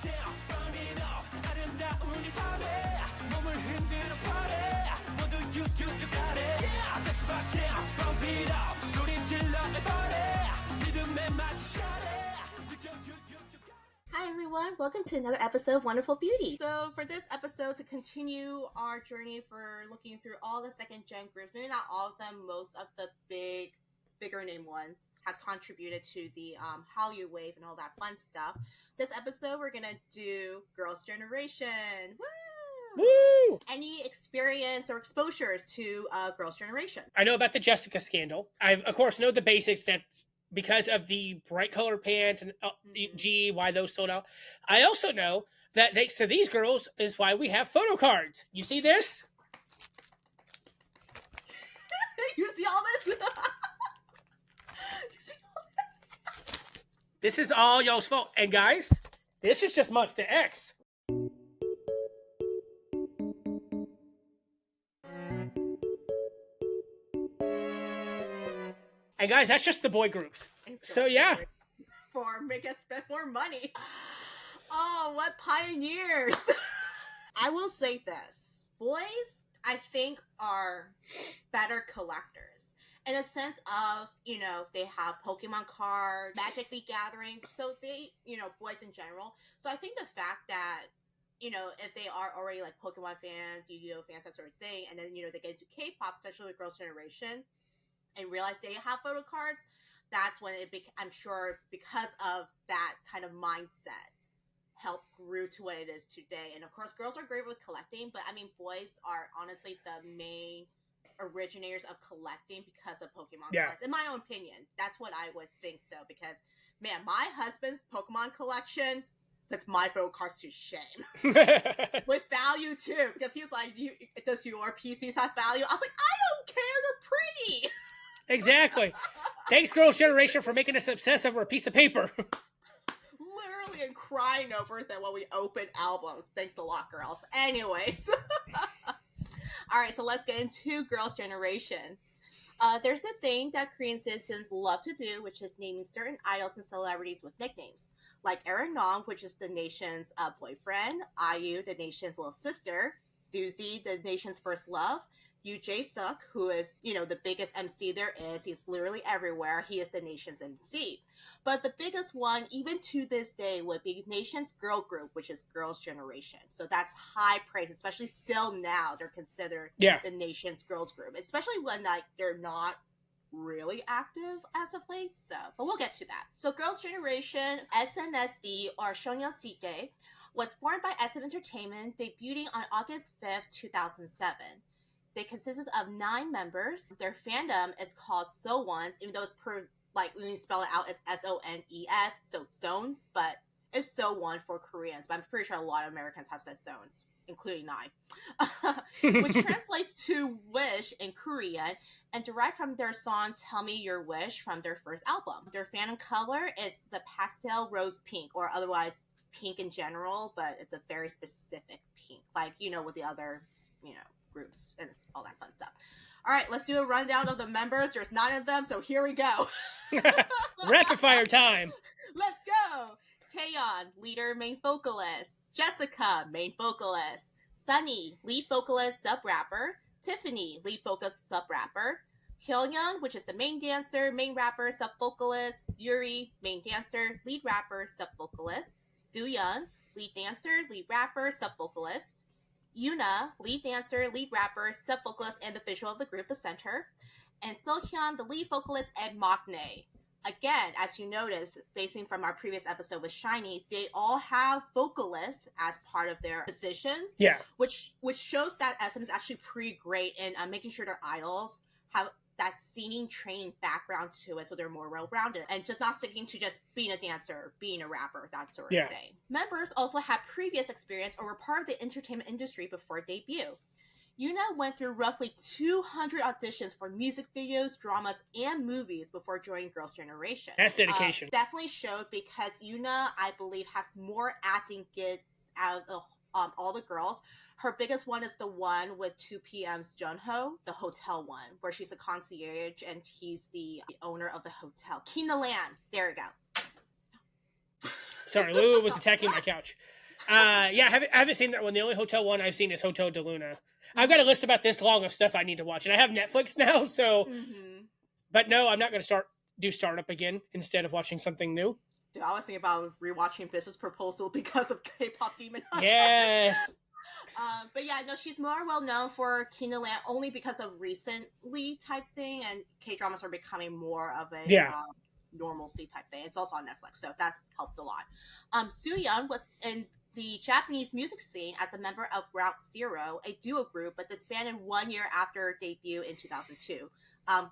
Hi everyone, welcome to another episode of Wonderful Beauty. So for this episode, to continue our journey for looking through all the second gen groups, maybe not all of them, most of the bigger name ones has contributed to the Hallyu Wave and all that fun stuff. This episode, we're gonna do Girls' Generation. Woo! Woo! Any experience or exposures to Girls' Generation? I know about the Jessica scandal. I, of course, know the basics that because of the bright colored pants and why those sold out. I also know that thanks to these girls is why we have photo cards. You see this? You see all this? You see all this? This is all y'all's fault. And guys, this is just Monster X. And guys, that's just the boy groups. So yeah. For make us spend more money. Oh, what pioneers. I will say this. Boys, I think, are better collectors. In a sense of, they have Pokemon cards, Magic the Gathering. So they, boys in general. So I think the fact that, if they are already like Pokemon fans, Yu-Gi-Oh fans, that sort of thing, and then, they get into K-pop, especially with Girls' Generation, and realize they have photo cards, that's when I'm sure because of that kind of mindset help grew to what it is today. And of course, girls are great with collecting, but I mean, boys are honestly the main originators of collecting because of Pokemon cards. In my own opinion, that's what I would think so, because man, my husband's Pokemon collection puts my photo cards to shame. With value too, because he's like, does your PCs have value? I was like, I don't care, they're pretty. Exactly. Thanks, Girls' Generation, for making us obsess over a piece of paper. Literally and crying over it when we open albums. Thanks a lot, girls. Anyways. All right, so let's get into Girls' Generation. There's a thing that Korean citizens love to do, which is naming certain idols and celebrities with nicknames. Like Aaron Nam, which is the nation's boyfriend. IU, the nation's little sister. Suzy, the nation's first love. Yoo Jae-suk, who is, the biggest MC there is. He's literally everywhere. He is the nation's MC. But the biggest one, even to this day, would be nation's girl group, which is Girls' Generation. So that's high praise, especially still now. They're considered the nation's girls group, especially when they're not really active as of late. So, but we'll get to that. So Girls' Generation, SNSD, or Shonyeonseokgae, was formed by SM Entertainment, debuting on August 5th, 2007. They consisted of 9 members. Their fandom is called So-wons, even though it's when you spell it out, it's SONES, so Zones, but it's So-won for Koreans. But I'm pretty sure a lot of Americans have said Zones, including I, which translates to wish in Korean and derived from their song Tell Me Your Wish from their first album. Their fandom color is the pastel rose pink, or otherwise pink in general, but it's a very specific pink, like, with the other, groups and all that fun stuff. All right, let's do a rundown of the members. There's 9 of them, so here we go. Rapid fire time. Let's go. Taeyeon, leader, main vocalist. Jessica, main vocalist. Sunny, lead vocalist, sub-rapper. Tiffany, lead vocalist, sub-rapper. Hyoyoung, which is the main dancer, main rapper, sub-vocalist. Yuri, main dancer, lead rapper, sub-vocalist. Sooyeon, lead dancer, lead rapper, sub-vocalist. Yuna, lead dancer, lead rapper, sub-vocalist, and the visual of the group, the center. And Sohyun, the lead vocalist, and Maknae. Again, as you notice, basing from our previous episode with SHINee, they all have vocalists as part of their positions. Yeah. Which shows that SM is actually pretty great in making sure their idols have that singing training background to it, so they're more well-rounded and just not sticking to just being a dancer, being a rapper, that sort of thing. Members also have previous experience or were part of the entertainment industry before debut. Yuna went through roughly 200 auditions for music videos, dramas, and movies before joining Girls' Generation. That's dedication. Definitely showed, because Yuna, I believe, has more acting gigs out of all the girls. Her biggest one is the one with 2PM's Junho, the hotel one, where she's a concierge and he's the owner of the hotel. Kina Land. There we go. Sorry, Lulu was attacking my couch. Yeah, I haven't seen that one. The only hotel one I've seen is Hotel de Luna. I've got a list about this long of stuff I need to watch, and I have Netflix now, so. Mm-hmm. But no, I'm not going to do Startup again instead of watching something new. Dude, I was thinking about rewatching Business Proposal because of K-pop Demon Hunter. Yes. But yeah, no, she's more well known for Kina Land only because of recently type thing, and K-dramas are becoming more of a normalcy type thing. It's also on Netflix, so that helped a lot. Soo-yeon was in the Japanese music scene as a member of Route Zero, a duo group, but disbanded 1 year after debut in 2002.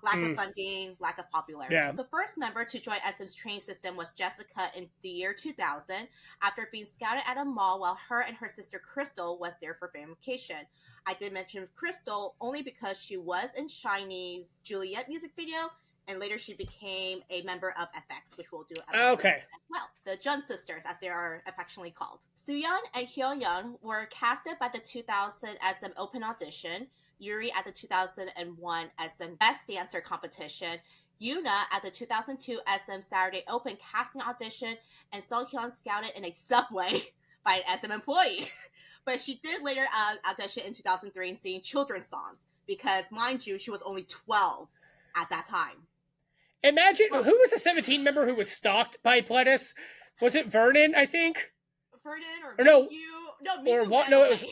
Lack of funding, lack of popularity. Yeah. The first member to join SM's training system was Jessica in the year 2000, after being scouted at a mall while her and her sister Crystal was there for family vacation. I did mention Crystal only because she was in SHINee's Juliet music video, and later she became a member of FX, which we'll do. Okay. As well, the Jun sisters, as they are affectionately called. Soo-yeon and Hyo-yeon were casted by the 2000 SM Open Audition, Yuri at the 2001 SM Best Dancer competition, Yuna at the 2002 SM Saturday Open casting audition, and So-hyun scouted in a subway by an SM employee. But she did later audition in 2003 and sing children's songs because, mind you, she was only 12 at that time. Imagine, who was the 17 member who was stalked by Pledis? Was it Vernon, I think? Vernon or no, no, it was.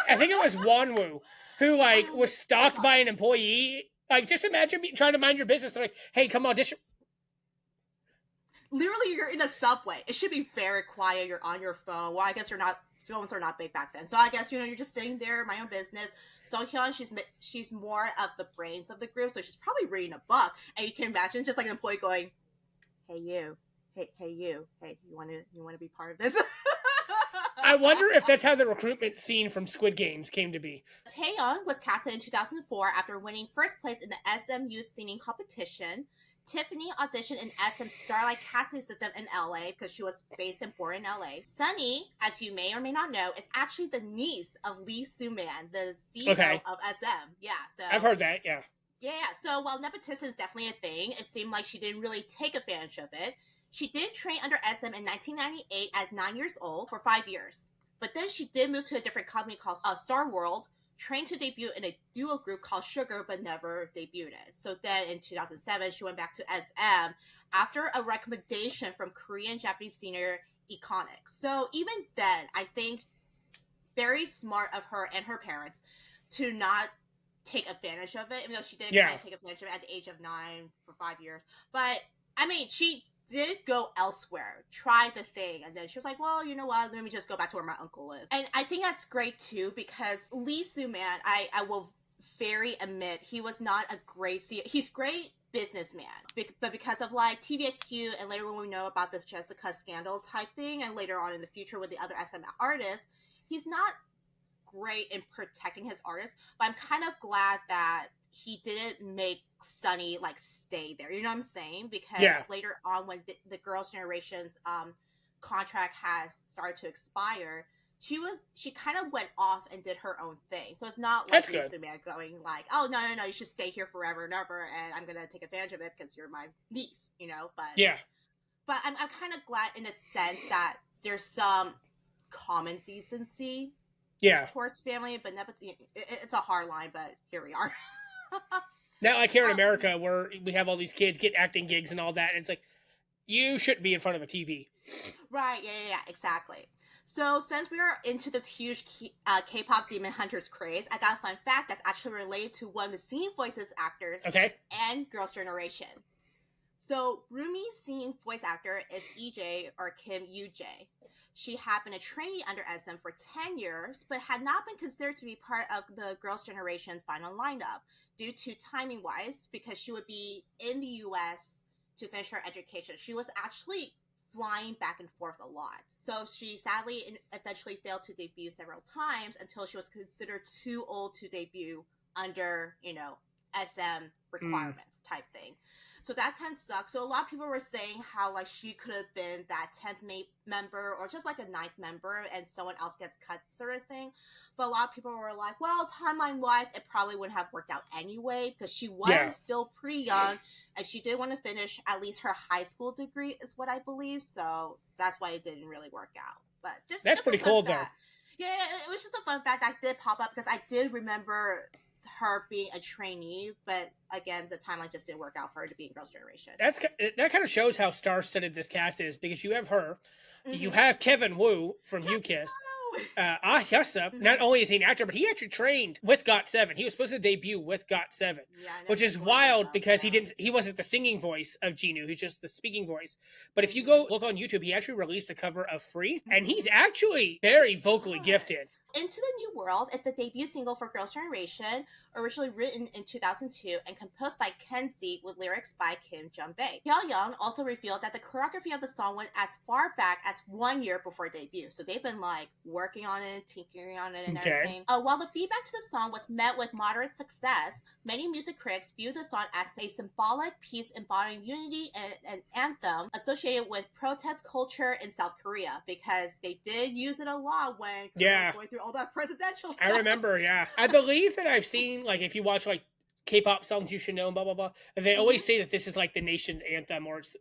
I think it was Wanwoo, who was stalked by an employee. Like, just imagine trying to mind your business. They're like, "Hey, come audition." Literally, you're in a subway. It should be very quiet. You're on your phone. Well, I guess you're not. Phones are not big back then, so I guess you're just sitting there, my own business. So-hyun, she's more of the brains of the group, so she's probably reading a book, and you can imagine just like an employee going, "Hey you, hey you, hey, you want to be part of this?" I wonder if that's how the recruitment scene from Squid Games came to be. Taeyeon was casted in 2004 after winning first place in the SM Youth Singing Competition. Tiffany auditioned in SM Starlight Casting System in LA because she was based and born in LA. Sunny, as you may or may not know, is actually the niece of Lee Soo-man, the CEO of SM. Yeah, so I've heard that. Yeah. Yeah. So while nepotism is definitely a thing, it seemed like she didn't really take advantage of it. She did train under SM in 1998 at 9 years old for 5 years, but then she did move to a different company called Star World. Trained to debut in a duo group called Sugar, but never debuted. So then in 2007, she went back to SM after a recommendation from Korean Japanese senior Econic. So even then, I think very smart of her and her parents to not take advantage of it, even though she did kind of take advantage of it at the age of 9 for 5 years. But I mean, she did go elsewhere, try the thing, and then she was like, well, you know what, let me just go back to where my uncle is. And I think that's great too, because Lee Soo-man, I will very admit, he was not a great he's great businessman, but because of like TVXQ and later when we know about this Jessica scandal type thing, and later on in the future with the other SM artists, he's not great in protecting his artists. But I'm kind of glad that he didn't make Sunny like stay there, you know what I'm saying? Because later on when the Girls' Generation's contract has started to expire, she kind of went off and did her own thing. So it's not like Lee Soo-man going like, oh no, you should stay here forever and ever, and I'm gonna take advantage of it because you're my niece, you know. But I'm kind of glad in a sense that there's some common decency towards family, but it's a hard line, but here we are. Now, like here in America, where we have all these kids get acting gigs and all that, and it's like, you shouldn't be in front of a TV. Right, yeah, exactly. So, since we are into this huge K-pop Demon Hunters craze, I got a fun fact that's actually related to one of the singing voices actors and Girls' Generation. So, Rumi's singing voice actor is EJ, or Kim Yoo-jae. She had been a trainee under SM for 10 years, but had not been considered to be part of the Girls' Generation's final lineup due to timing-wise, because she would be in the U.S. to finish her education. She was actually flying back and forth a lot. So she sadly eventually failed to debut several times until she was considered too old to debut under, SM requirements type thing. So that kind of sucks. So a lot of people were saying how like she could have been that 10th member or just like a 9th member and someone else gets cut sort of thing. But a lot of people were like, well, timeline wise, it probably wouldn't have worked out anyway because she was still pretty young. and she did want to finish at least her high school degree, is what I believe. So that's why it didn't really work out. But that's just pretty cool, though. Yeah, it was just a fun fact that did pop up because I did remember her being a trainee, but again, the timeline just didn't work out for her to be in Girls' Generation. That kind of shows how star-studded this cast is, because you have her, you have Kevin Wu from UKISS. Hyusup, not only is he an actor, but he actually trained with GOT7. He was supposed to debut with GOT7, which is wild because he wasn't the singing voice of Jinu. He's just the speaking voice. But if you go look on YouTube, he actually released a cover of Free, and he's actually very vocally gifted. Into the New World is the debut single for Girls' Generation, originally written in 2002 and composed by Kenzie with lyrics by Kim Jung-bae. Hyeoyoung also revealed that the choreography of the song went as far back as 1 year before debut. So they've been like working on it, tinkering on it, and everything. While the feedback to the song was met with moderate success, many music critics view the song as a symbolic piece embodying unity and an anthem associated with protest culture in South Korea, because they did use it a lot when Korea was going through all that presidential stuff. I remember, I believe that I've seen, like, if you watch, like, K-pop songs you should know, blah, blah, blah, they always say that this is, like, the nation's anthem, or it's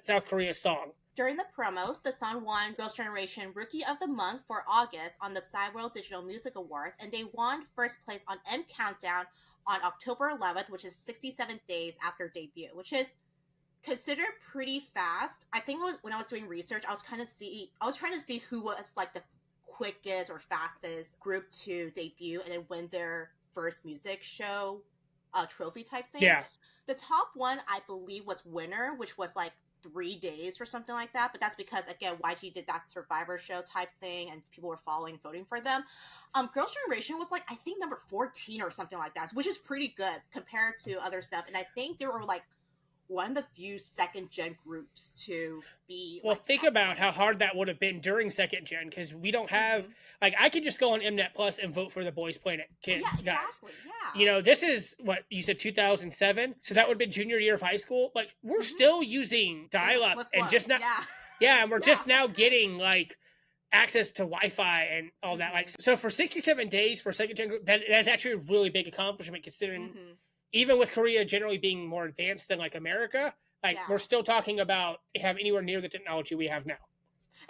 South Korea's song. During the promos, the song won Girls' Generation Rookie of the Month for August on the Cyworld Digital Music Awards, and they won first place on M Countdown on October 11th, which is 67 days after debut, which is considered pretty fast. I think when I was doing research, I was trying to see who was like the quickest or fastest group to debut and then win their first music show trophy type thing. Yeah. The top one, I believe, was Winner, which was like 3 days or something like that. But that's because, again, YG did that Survivor show type thing and people were following and voting for them. Girls' Generation was like, I think number 14 or something like that, which is pretty good compared to other stuff. And I think they were like one of the few second gen groups to be. Well, think about how hard that would have been during second gen, because we don't have like, I could just go on Mnet Plus and vote for the Boys Planet kids, guys. You know, this is what you said, 2007, so that would have been junior year of high school. Like, we're still using dial-up and just not, and we're just now getting like access to Wi-Fi and all that. Like, so for 67 days for second gen group, that's actually a really big accomplishment, considering. Even with Korea generally being more advanced than like America, like we're still talking about have anywhere near the technology we have now.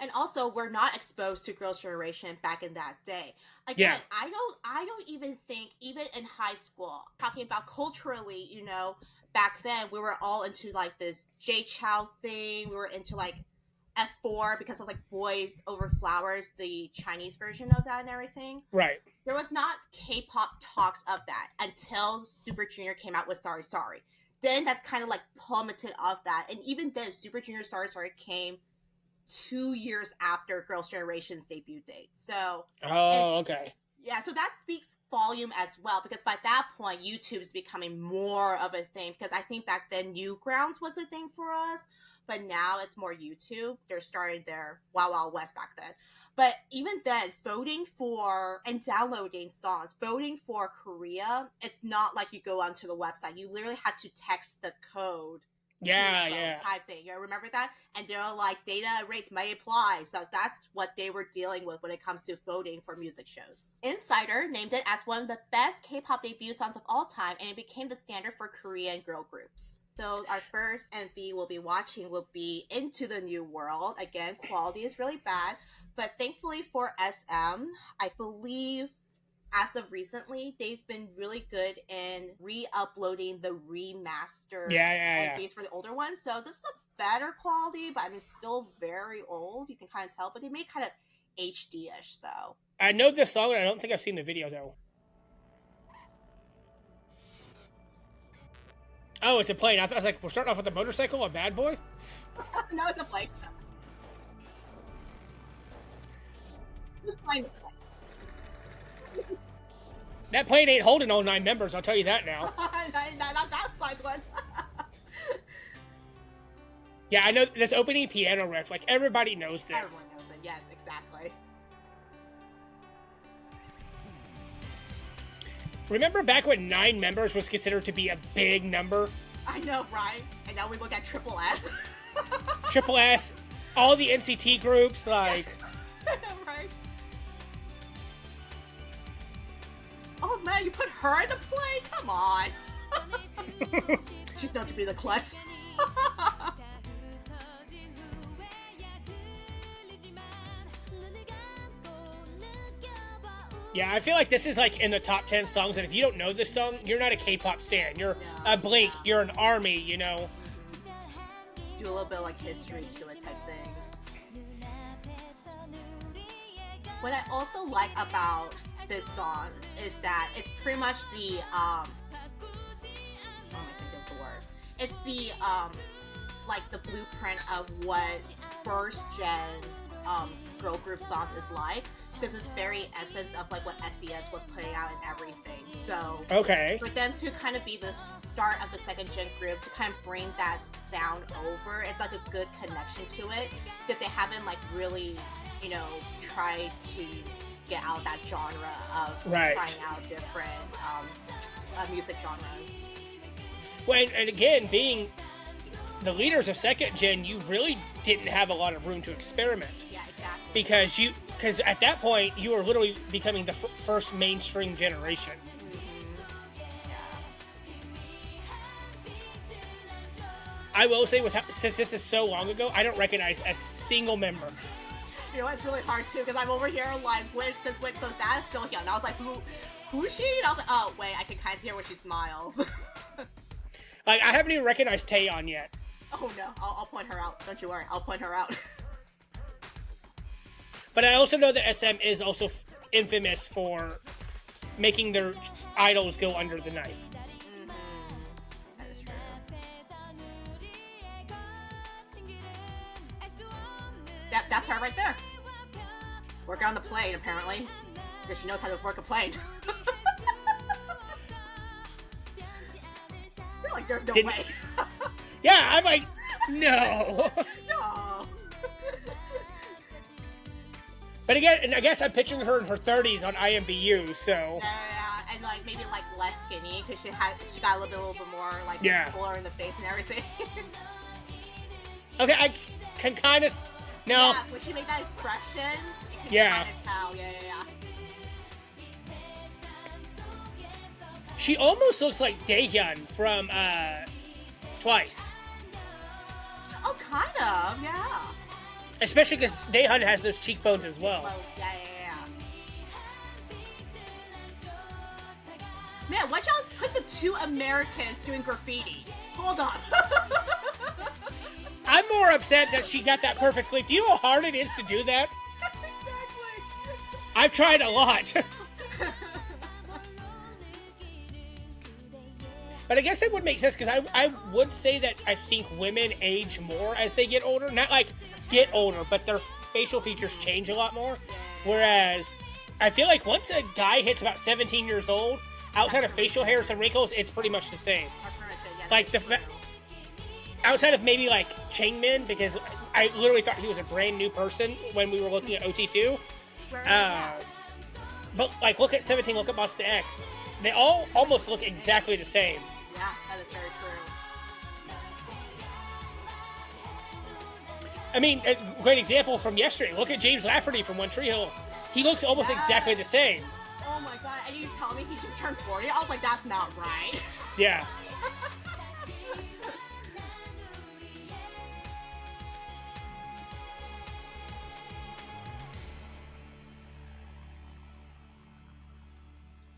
And also, we're not exposed to Girls' Generation back in that day. Again, I don't even think, even in high school, talking about culturally, you know, back then we were all into like this J Chow thing. We were into like F4 because of like Boys Over Flowers, the Chinese version of that and everything. Right. There was not K-pop talks of that until Super Junior came out with Sorry Sorry. Then that's kind of like plummeted off that. And even then, Super Junior Sorry Sorry came 2 years after Girls' Generation's debut date. So okay. Yeah, so that speaks volume as well, because by that point, YouTube is becoming more of a thing, because I think back then Newgrounds was a thing for us, but now it's more YouTube. They're starting their Wild Wild West back then. But even then, voting for and downloading songs, voting for Korea, it's not like you go onto the website. You literally had to text the code. Type thing. You remember that? And they're like, data rates may apply. So that's what they were dealing with when it comes to voting for music shows. Insider named it as one of the best K-pop debut songs of all time, and it became the standard for Korean girl groups. So our first MV we'll be watching will be Into the New World. Again, quality is really bad. But thankfully for SM, I believe as of recently, they've been really good in re-uploading the remastered MVs for the older ones. So this is a better quality, but I mean, still very old. You can kind of tell, but they made kind of HD-ish, so. I know this song, and I don't think I've seen the video, though. Oh, it's a plane. I was like, we're starting off with a motorcycle, a bad boy? No, it's a plane. Who's flying the plane? That plane ain't holding all 9 members, I'll tell you that now. Not that size one. Yeah, I know this opening piano riff. Like, everybody knows this. Everyone knows it. Yes, exactly. Remember back when 9 members was considered to be a big number? I know, right? And now we look at Triple S. Triple S, all the NCT groups, like... Right. Oh man, you put her in the play? Come on. She's known to be the klutz. Yeah, I feel like this is like in the top 10 songs, and if you don't know this song, you're not a K-pop stan. You're a Blink, you're an ARMY, you know. Do a little bit of like history to it type thing. What I also like about this song is that it's pretty much the oh, I think of the word. It's the like the blueprint of what first gen girl group songs is like, because it's very essence of like what SES was putting out and everything. So okay, for them to kind of be the start of the second gen group to kind of bring that sound over, it's like a good connection to it, because they haven't like really, you know, tried to get out that genre of trying out different music genres. Well, and again, being the leaders of second gen, you really didn't have a lot of room to experiment. Yeah, exactly. Because at that point, you were literally becoming the first mainstream generation. Mm-hmm. Yeah. I will say, since this is so long ago, I don't recognize a single member. You know, it's really hard too, because I'm over here like, since so that's still young. And I was like, who is she? And I was like, oh wait, I can kind of see her when she smiles. Like, I haven't even recognized Taeyeon yet. Oh no, I'll point her out. Don't you worry, I'll point her out. But I also know that SM is also infamous for making their idols go under the knife. Mm-hmm. That is true. That's her right there. Working on the plane, apparently. Because she knows how to work a plane. You're like, there's no way. Yeah, I'm like, no. No. But again, and I guess I'm picturing her in her 30s on IMVU, so. Yeah, and like maybe like less skinny, because she got a little bit more like fuller in the face and everything. Okay, I can kind of. No. Yeah, when she made that expression, you can kind of tell. Yeah. She almost looks like Daehyun from Twice. Oh, kind of, yeah. Especially because Daehyun has those cheekbones as well. Yeah. Man, why'd y'all put the two Americans doing graffiti? Hold on. I'm more upset that she got that perfectly. Do you know how hard it is to do that? Exactly. I've tried a lot. But I guess it would make sense, because I would say that I think women age more as they get older. Not like get older, but their facial features change a lot more. Whereas I feel like once a guy hits about 17 years old, outside of facial hairs and wrinkles, it's pretty much the same. Like outside of maybe like Changmin, because I literally thought he was a brand new person when we were looking at OT2. But like, look at 17, look at Monster X. They all almost look exactly the same. Yeah, that is very true. I mean, a great example from yesterday. Look at James Lafferty from One Tree Hill. He looks almost exactly the same. Oh my god, and you tell me he just turned 40? I was like, that's not right. Yeah.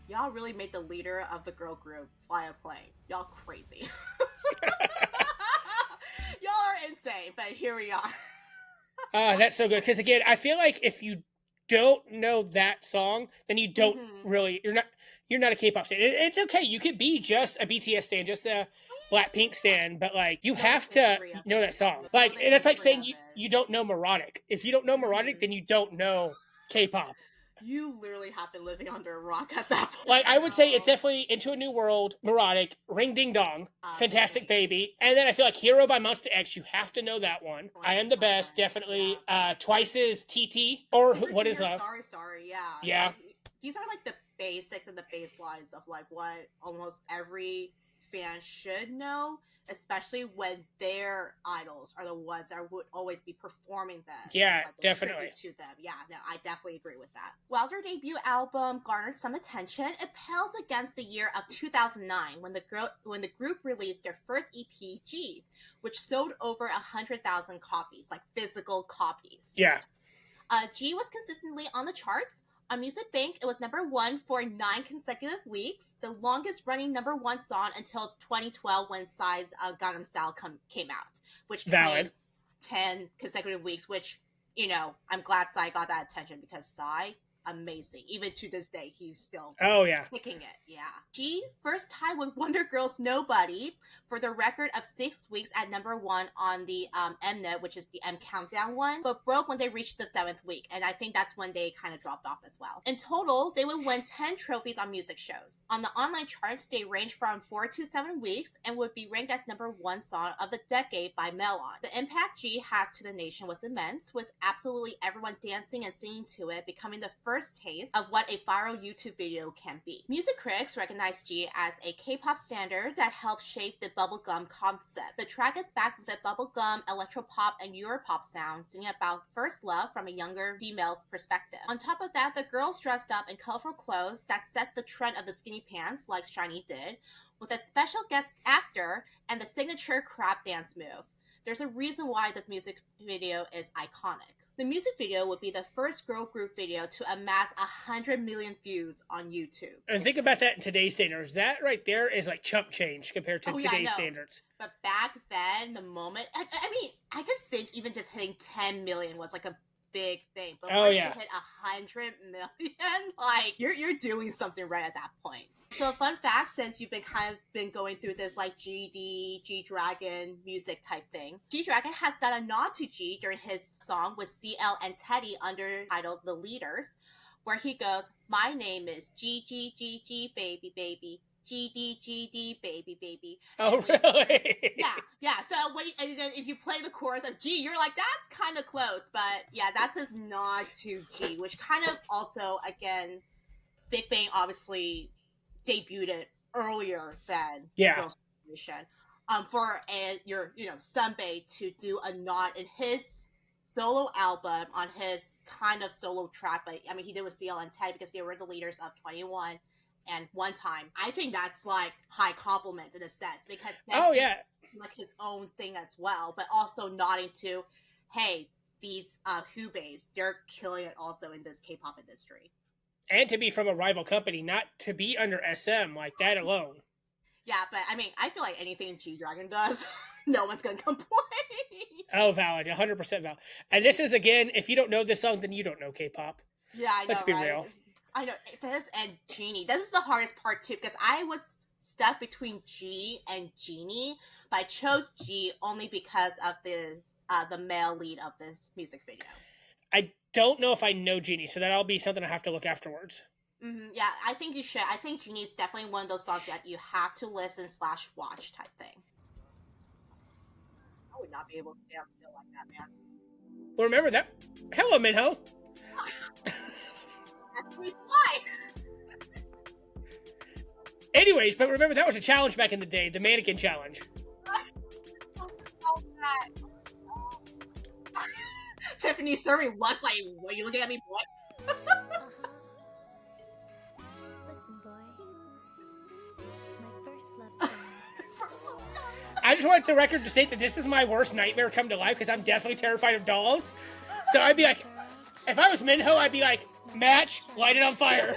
Y'all really made the leader of the girl group fly a plane. Y'all crazy. Y'all are insane, but here we are. That's so good. Because again, I feel like if you don't know that song, then you don't really, you're not a K-pop stan. It's okay. You could be just a BTS stan, just a Blackpink stan, but like, you have to know that song. Like, and it's like saying you don't know Melodic. If you don't know Melodic, then you don't know K-pop. You literally have been living under a rock at that point. Like, I would say it's definitely Into a New World, Melodic, Ring Ding Dong, Fantastic Baby, and then I feel like Hero by Monster X, you have to know that one. I Am the Best, definitely. Twice's TT, or Super What Is Junior, Love. Sorry, yeah. Yeah. Like, these are like the basics and the baselines of like what almost every fans should know, especially when their idols are the ones that would always be performing them. Yeah, like, definitely. To them. Yeah, no, I definitely agree with that. While their debut album garnered some attention, it pales against the year of 2009 when the group released their first EP, G, which sold over 100,000 copies, like physical copies. Yeah. G was consistently on the charts. On Music Bank, it was number 1 for 9 consecutive weeks, the longest running number 1 song until 2012 when Psy's Gangnam Style came out, which Valid. 10 consecutive weeks, which, you know, I'm glad Psy got that attention because Psy, amazing. Even to this day, he's still kicking it. Yeah. G first tied with Wonder Girl's Nobody for the record of 6 weeks at number 1 on the Mnet, which is the M Countdown one, but broke when they reached the 7th week, and I think that's when they kind of dropped off as well. In total, they would win 10 trophies on music shows. On the online charts, they ranged from 4 to 7 weeks and would be ranked as number 1 song of the decade by Melon. The impact G has to the nation was immense, with absolutely everyone dancing and singing to it, becoming the first taste of what a viral YouTube video can be. Music critics recognize G as a K-pop standard that helped shape the bubblegum concept. The track is backed with a bubblegum, electropop, and Europop sound, singing about first love from a younger female's perspective. On top of that, the girls dressed up in colorful clothes that set the trend of the skinny pants, like SHINee did, with a special guest actor and the signature crab dance move. There's a reason why this music video is iconic. The music video would be the first girl group video to amass 100 million views on YouTube. And think about that in today's standards. That right there is like chump change compared to today's standards. But back then, the moment, I mean, I just think even just hitting 10 million was like a big thing. But once you hit 100 million, like you're doing something right at that point. So a fun fact, since you've been going through this like GD, G-Dragon music type thing, G-Dragon has done a nod to G during his song with CL and Teddy under titled The Leaders, where he goes, "My name is G, baby, baby. GD, baby, baby." Oh, really? Yeah. So if you play the chorus of G, you're like, that's kind of close. But yeah, that's his nod to G, which kind of also, again, Big Bang obviously debuted it earlier than Girls' Generation. For Sunbae to do a nod in his solo album on his kind of solo track, but I mean he did with CL and Ted because they were the leaders of 21 and One Time. I think that's like high compliments in a sense because like his own thing as well, but also nodding to, hey, these Hubeis, they're killing it also in this K-pop industry. And to be from a rival company, not to be under SM, like that alone. Yeah, but I mean, I feel like anything G-Dragon does, no one's going to complain. Oh, valid. 100% valid. And this is, again, if you don't know this song, then you don't know K-pop. Yeah, I know, Let's be real. I know. This and Genie. This is the hardest part, too, because I was stuck between G and Genie, but I chose G only because of the male lead of this music video. I don't know if I know Genie, so that'll be something I have to look afterwards. Mm-hmm. Yeah, I think you should. I think Genie is definitely one of those songs that you have to listen/watch type thing. I would not be able to stand still like that, man. Well, remember that. Hello, Minho. That's why. Anyways, but remember that was a challenge back in the day, the mannequin challenge. Tiffany serving looks like, what are you looking at me, boy? Listen, boy. My first love story. I just want the record to state that this is my worst nightmare come to life because I'm definitely terrified of dolls. So I'd be like, if I was Minho, I'd be like, match, light it on fire.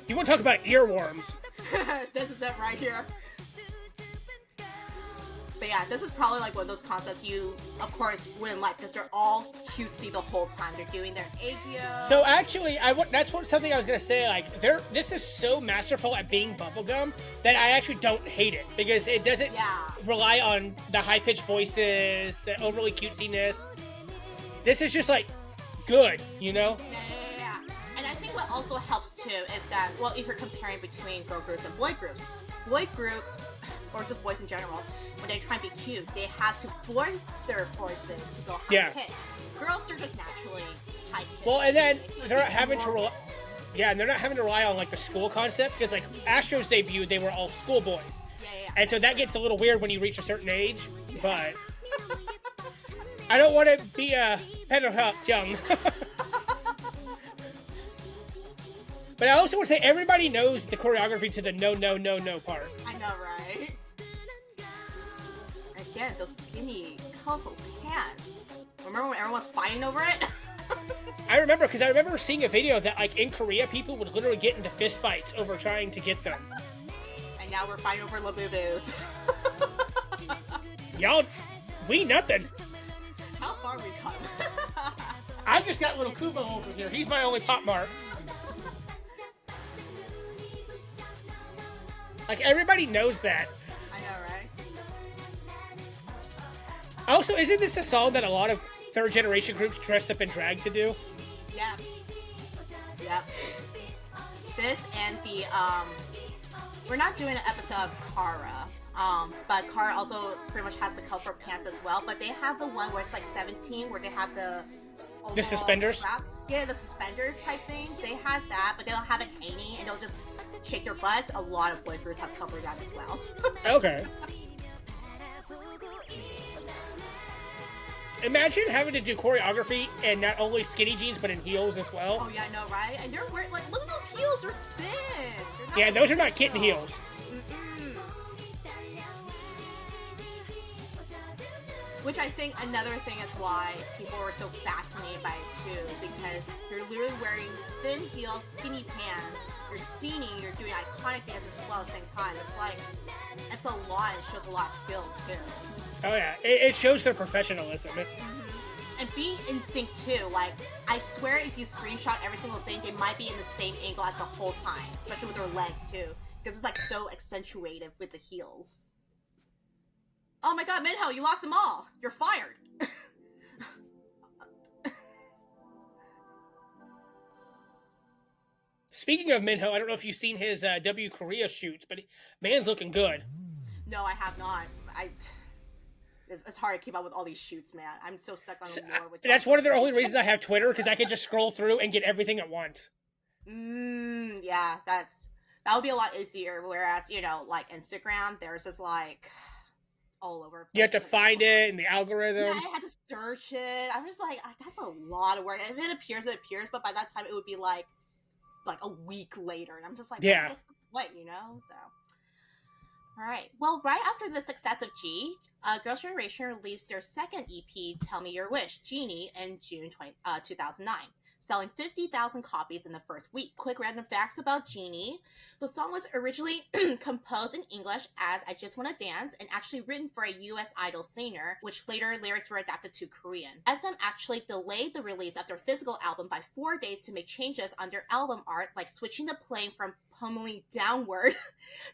You want to talk about earworms? This is it right here. But yeah, this is probably like one of those concepts you, of course, wouldn't like because they're all cutesy the whole time. They're doing their aegyo. So actually, that's something I was gonna say. Like, this is so masterful at being bubblegum that I actually don't hate it because it doesn't rely on the high pitched voices, the overly cutesiness. This is just like good, you know. Yeah. And I think what also helps too is that, well, if you're comparing between girl groups and boy groups or just boys in general, when they try and be cute, they have to force their voices to go high Yeah. pitch. Girls, they're just naturally high pitch. Well, and then So they're not it's having to more- rely. Yeah, and they're not having to rely on like the school concept because like Astro's debut, they were all schoolboys, Yeah. and so that gets a little weird when you reach a certain age. But I don't want to be a pedophile young. But I also want to say everybody knows the choreography to the no part. I know, right? Again, those skinny, colorful pants. Remember when everyone was fighting over it? I remember because I remember seeing a video that like in Korea people would literally get into fist fights over trying to get them. And now we're fighting over Labubus. Y'all, we nothing. How far we come? I just got little Kubo over here. He's my only pop mark. Like everybody knows that. I know, right? Also, isn't this a song that a lot of third generation groups dress up in drag to do? Yeah. Yep. This and the we're not doing an episode of Kara. But Kara also pretty much has the colorful pants as well. But they have the one where it's like 17, where they have the overall suspenders? strap. Yeah, the suspenders type thing. They have that, but they'll have it hanging and they'll just shake their butts. A lot of boy groups have covered that as well. Okay. Imagine having to do choreography and not only skinny jeans but in heels as well. Oh yeah, I know, right? And they're wearing like, look at those heels, they're thin. They're not Yeah, like those are not kitten heels. heels. Mm-mm. Which I think another thing is why people were so fascinated by it too, because you're literally wearing thin heels, skinny pants, you're singing, you're doing iconic dances as well at the same time. It's like, it's a lot, it shows a lot of skill too. Oh yeah, it shows their professionalism. And being in sync too, like, I swear if you screenshot every single thing, they might be in the same angle at the whole time, especially with their legs too, because it's like so accentuated with the heels. Oh my god, Minho, you lost them all! You're fired! Speaking of Minho, I don't know if you've seen his W Korea shoots, but man's looking good. No, I have not. It's hard to keep up with all these shoots, man. I'm so stuck on the lore with That's one of the only reasons I have Twitter, because I can just scroll through and get everything at once. Yeah, that would be a lot easier. Whereas, you know, like Instagram, there's this like all over. You have to find it in the algorithm. Yeah, I had to search it. I'm just like, that's a lot of work. If it appears, it appears. But by that time, it would be like a week later, and I'm just like, yeah, what's the point, you know? So, all right. Well, right after the success of G, Girls' Generation released their second EP, "Tell Me Your Wish," Genie, in June 2009. Selling 50,000 copies in the first week. Quick random facts about Genie. The song was originally composed in English as "I Just Wanna Dance" and actually written for a US Idol singer, which later lyrics were adapted to Korean. SM actually delayed the release of their physical album by 4 days to make changes on their album art, like switching the plane from pummeling downward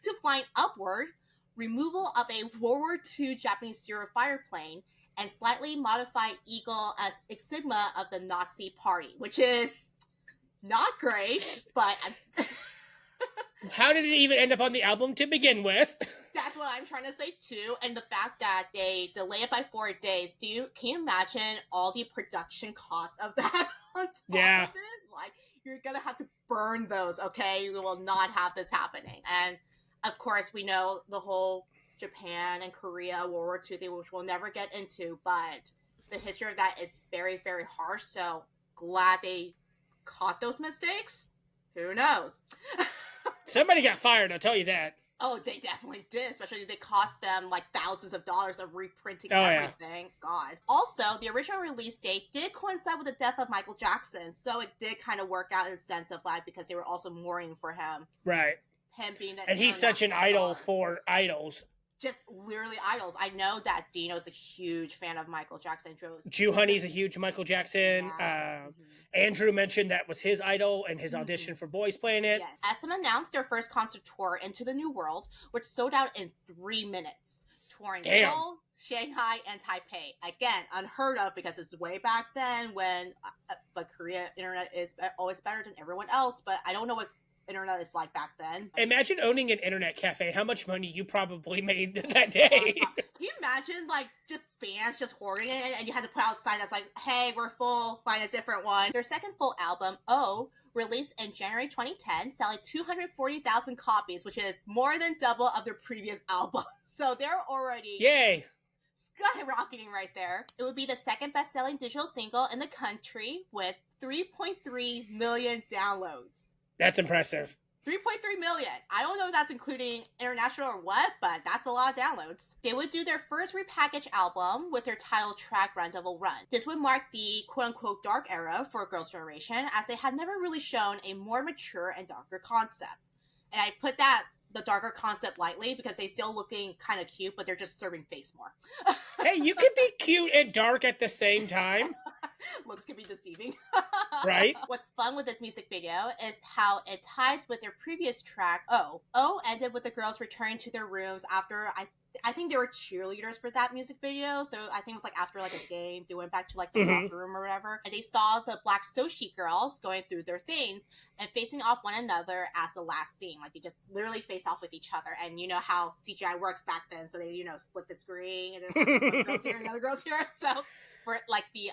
to flying upward, removal of a World War II Japanese Zero fighter plane, and slightly modified eagle as insignia of the Nazi party, which is not great, but how did it even end up on the album to begin with? That's what I'm trying to say too. And the fact that they delay it by 4 days, can you imagine all the production costs of that on top of it? Like, you're gonna have to burn those, okay? We will not have this happening. And of course, we know the whole Japan and Korea World War II thing, which we'll never get into, but the history of that is very, very harsh. So glad they caught those mistakes. Who knows? Somebody got fired, I'll tell you that. Oh, they definitely did. Especially they cost them like thousands of dollars of reprinting everything. Yeah. God. Also, the original release date did coincide with the death of Michael Jackson, so it did kind of work out in the sense of like, because they were also mourning for him. Right. Him being that, and he's such an idol for idols. Just literally idols. I know that Dino's a huge fan of Michael Jackson. Jew Honey's a huge Michael Jackson. Yeah. Andrew mentioned that was his idol and his audition for Boys Planet. Yes. SM announced their first concert tour, Into the New World, which sold out in 3 minutes. Touring Seoul, Shanghai, and Taipei. Again, unheard of because it's way back then when, but Korea internet is always better than everyone else. But I don't know what internet is like back then. Imagine owning an internet cafe. How much money you probably made that day. Can you imagine like just fans just hoarding it, and you had to put out a sign that's like, hey, we're full, find a different one. Their second full album, Oh, released in January 2010, selling 240,000 copies, which is more than double of their previous album. So they're already Yay. skyrocketing right there. It would be the second best-selling digital single in the country with 3.3 million downloads. That's impressive. 3.3 million. I don't know if that's including international or what, but that's a lot of downloads. They would do their first repackaged album with their title track, Run Devil Run. This would mark the quote-unquote dark era for Girls' Generation, as they had never really shown a more mature and darker concept. And I put the darker concept lightly because they still looking kind of cute, but they're just serving face more. Hey, you can be cute and dark at the same time. Looks can be deceiving. Right? What's fun with this music video is how it ties with their previous track, Oh. Oh ended with the girls returning to their rooms after, I think they were cheerleaders for that music video, so I think it was like after like a game, they went back to like the locker room or whatever, and they saw the Black Soshi girls going through their things and facing off one another as the last scene. Like they just literally face off with each other, and you know how CGI works back then, so they, you know, split the screen and then one girl's here, another girl's here. So for like the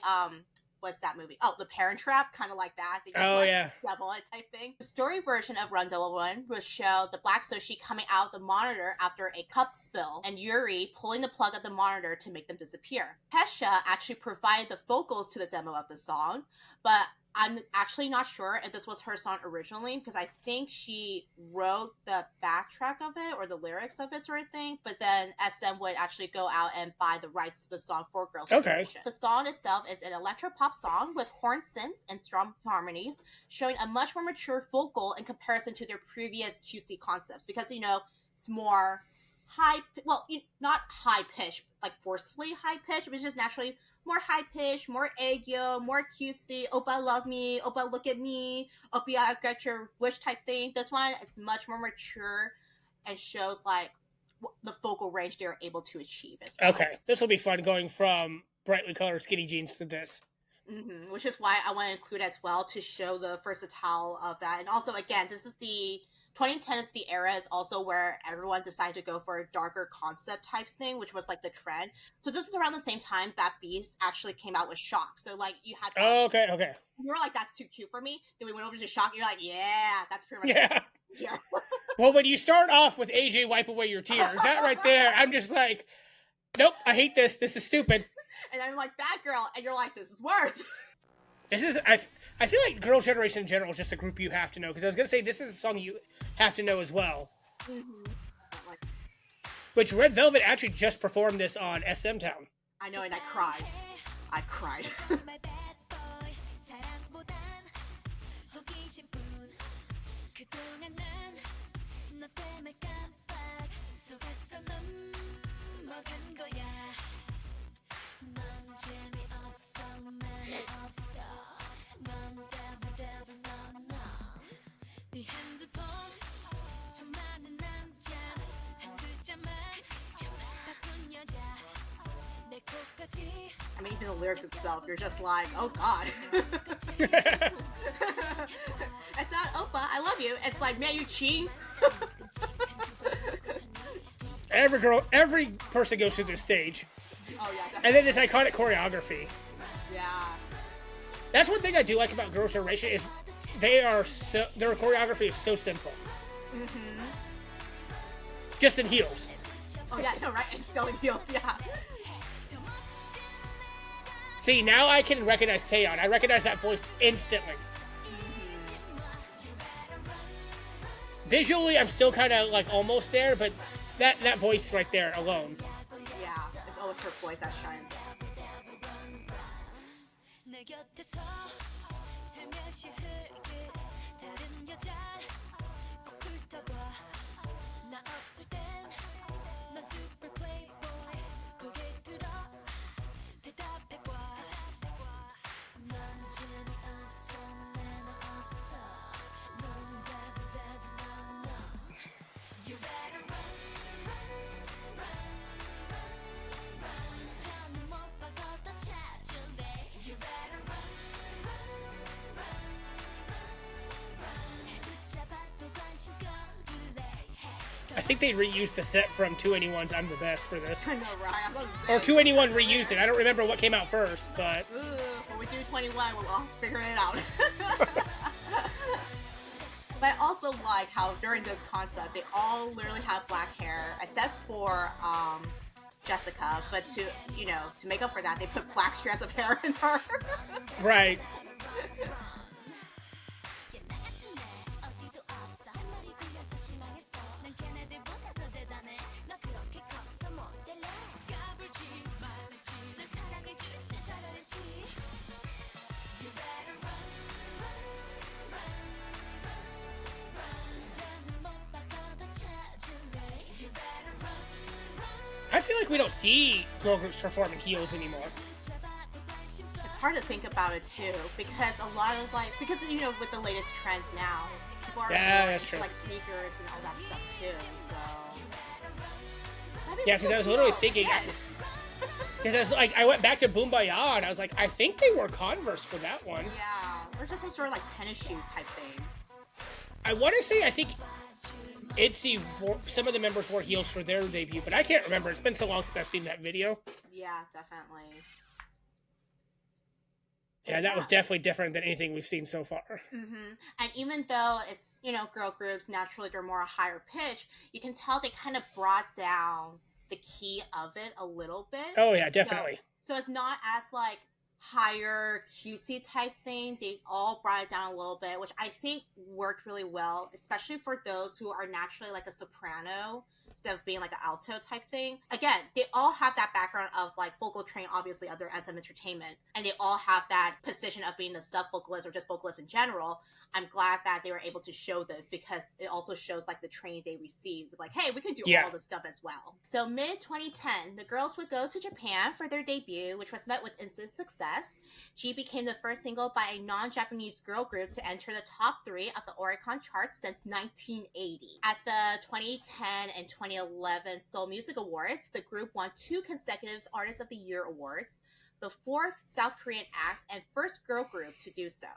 what's that movie? Oh, The Parent Trap, kind of like that. They just, double it type thing. The story version of Run Devil Run will show the Black Soshi coming out the monitor after a cup spill, and Yuri pulling the plug of the monitor to make them disappear. Kesha actually provided the vocals to the demo of the song, but I'm actually not sure if this was her song originally, because I think she wrote the backtrack of it or the lyrics of it sort of thing, but then SM would actually go out and buy the rights to the song for Girls' Generation. The song itself is an electro-pop song with horn synths and strong harmonies, showing a much more mature vocal in comparison to their previous cutesy concepts, because, you know, it's more not high-pitched, like forcefully high-pitched, but it's just naturally more high-pitched, more aegyo, more cutesy, oppa love me, oppa look at me, oppa I got your wish type thing. This one is much more mature and shows like the vocal range they're able to achieve as well. Okay, this will be fun going from brightly colored skinny jeans to this. Which is why I want to include as well to show the versatile of that. And also, again, this is the 2010 is the era is also where everyone decided to go for a darker concept type thing, which was like the trend. So this is around the same time that Beast actually came out with Shock. So like you had okay. You were like, that's too cute for me. Then we went over to Shock and you're like, yeah, that's pretty much yeah. Well, when you start off with AJ Wipe Away Your Tears, that right there, I'm just like, nope, I hate this. This is stupid. And I'm like, Bad Girl, and you're like, this is worse. This is, I feel like Girls' Generation in general is just a group you have to know, because I was going to say, this is a song you have to know as well. Which Red Velvet actually just performed this on SM Town. I know, and I cried. I cried. I mean, even the lyrics itself, you're just like, oh god. It's not Oppa, I love you. It's like, man, you cheating. Every person goes through this stage. Oh yeah, definitely. And then this iconic choreography. Yeah. That's one thing I do like about Girls' Generation is their choreography is so simple. Just in heels. Oh yeah, no, right? It's still in heels, yeah. See, now I can recognize Taeyeon. I recognize that voice instantly. Visually, I'm still kind of like almost there, but that voice right there alone. Yeah, it's always her voice that shines. I think they reused the set from 2NE1's I'm the Best for this. I know, right? I was Or 2NE1 reused it. I don't remember what came out first, but... When we do 21, we'll all figure it out. But I also like how during this concept, they all literally have black hair, except for Jessica. But to make up for that, they put black strands of hair in her. Right. I feel like we don't see girl groups performing heels anymore. It's hard to think about it too, because a lot of with the latest trends now, people are that's true. like sneakers and all that stuff too. So yeah, because I was literally thinking, because I went back to Boombayah and I was like, I think they wore Converse for that one. Yeah, or just some sort of like tennis shoes type things. I want to say I think ITZY some of the members wore heels for their debut, but I can't remember. It's been so long since I've seen that video. Yeah, definitely. Yeah, that was definitely different than anything we've seen so far. Mm-hmm. And even though it's, girl groups, naturally they're more a higher pitch, you can tell they kind of brought down the key of it a little bit. Oh, yeah, definitely. So it's not as, higher cutesy type thing. They all brought it down a little bit, which I think worked really well, especially for those who are naturally like a soprano instead of being like an alto type thing. Again, they all have that background of vocal training, obviously under SM Entertainment, and they all have that position of being the sub vocalist or just vocalist in general. I'm glad that they were able to show this because it also shows the training they received. Hey, we can do all this stuff as well. So mid 2010, the girls would go to Japan for their debut, which was met with instant success. G became the first single by a non-Japanese girl group to enter the top 3 of the Oricon charts since 1980. At the 2010 and 2011 Seoul Music Awards, the group won 2 consecutive Artist of the Year awards, the 4th South Korean act and first girl group to do so.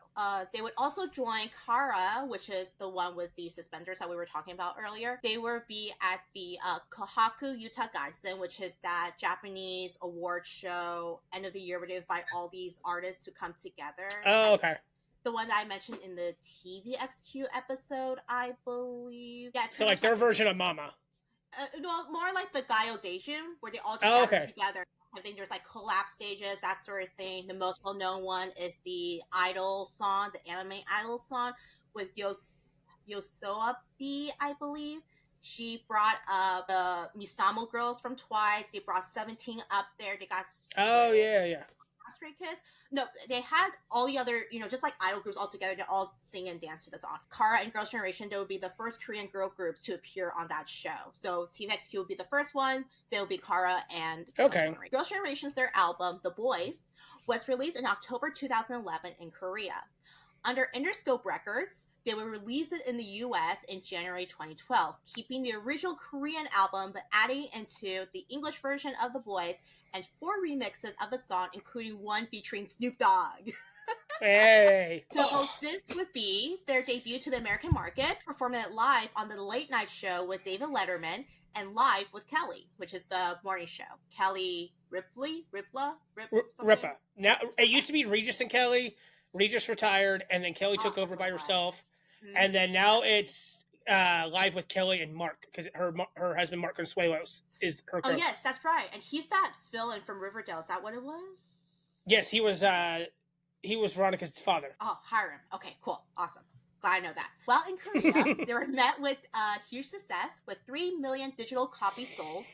They would also join Kara, which is the one with the suspenders that we were talking about earlier. They would be at the Kohaku Yuta Gaisen, which is that Japanese award show end of the year where they invite all these artists to come together. Oh, okay. The one that I mentioned in the TVXQ episode, I believe. Yeah, so their version of Mama. Well, more like the Gaio Daejun, where they all just gather together. I think there's collab stages, that sort of thing. The most well-known one is the Idol song, the anime Idol song with Yosoabi, I believe. She brought up the Misamo girls from Twice. They brought 17 up there. They got Stray Kids. No, they had all the other, just idol groups all together to all sing and dance to the song. Kara and Girls' Generation, they would be the first Korean girl groups to appear on that show. So TVXQ would be the first one. They would be Kara and Girls' Generation. Girls' Generation's their album, The Boys, was released in October 2011 in Korea. Under Interscope Records, they would release it in the US in January 2012, keeping the original Korean album but adding into the English version of The Boys and 4 remixes of the song, including one featuring Snoop Dogg. Hey! So this would be their debut to the American market, performing it live on the Late Night Show with David Letterman and Live with Kelly, which is the morning show. Kelly Ripa. Now, it used to be Regis and Kelly. Regis retired, and then Kelly took over by herself. Mm-hmm. And then now it's Live with Kelly and Mark, because her husband, Mark Consuelos, is her co. Oh, yes, that's right. And he's that villain from Riverdale. Is that what it was? Yes, he was Veronica's father. Oh, Hiram. Okay, cool. Awesome. Glad I know that. Well, in Korea, they were met with huge success with 3 million digital copies sold.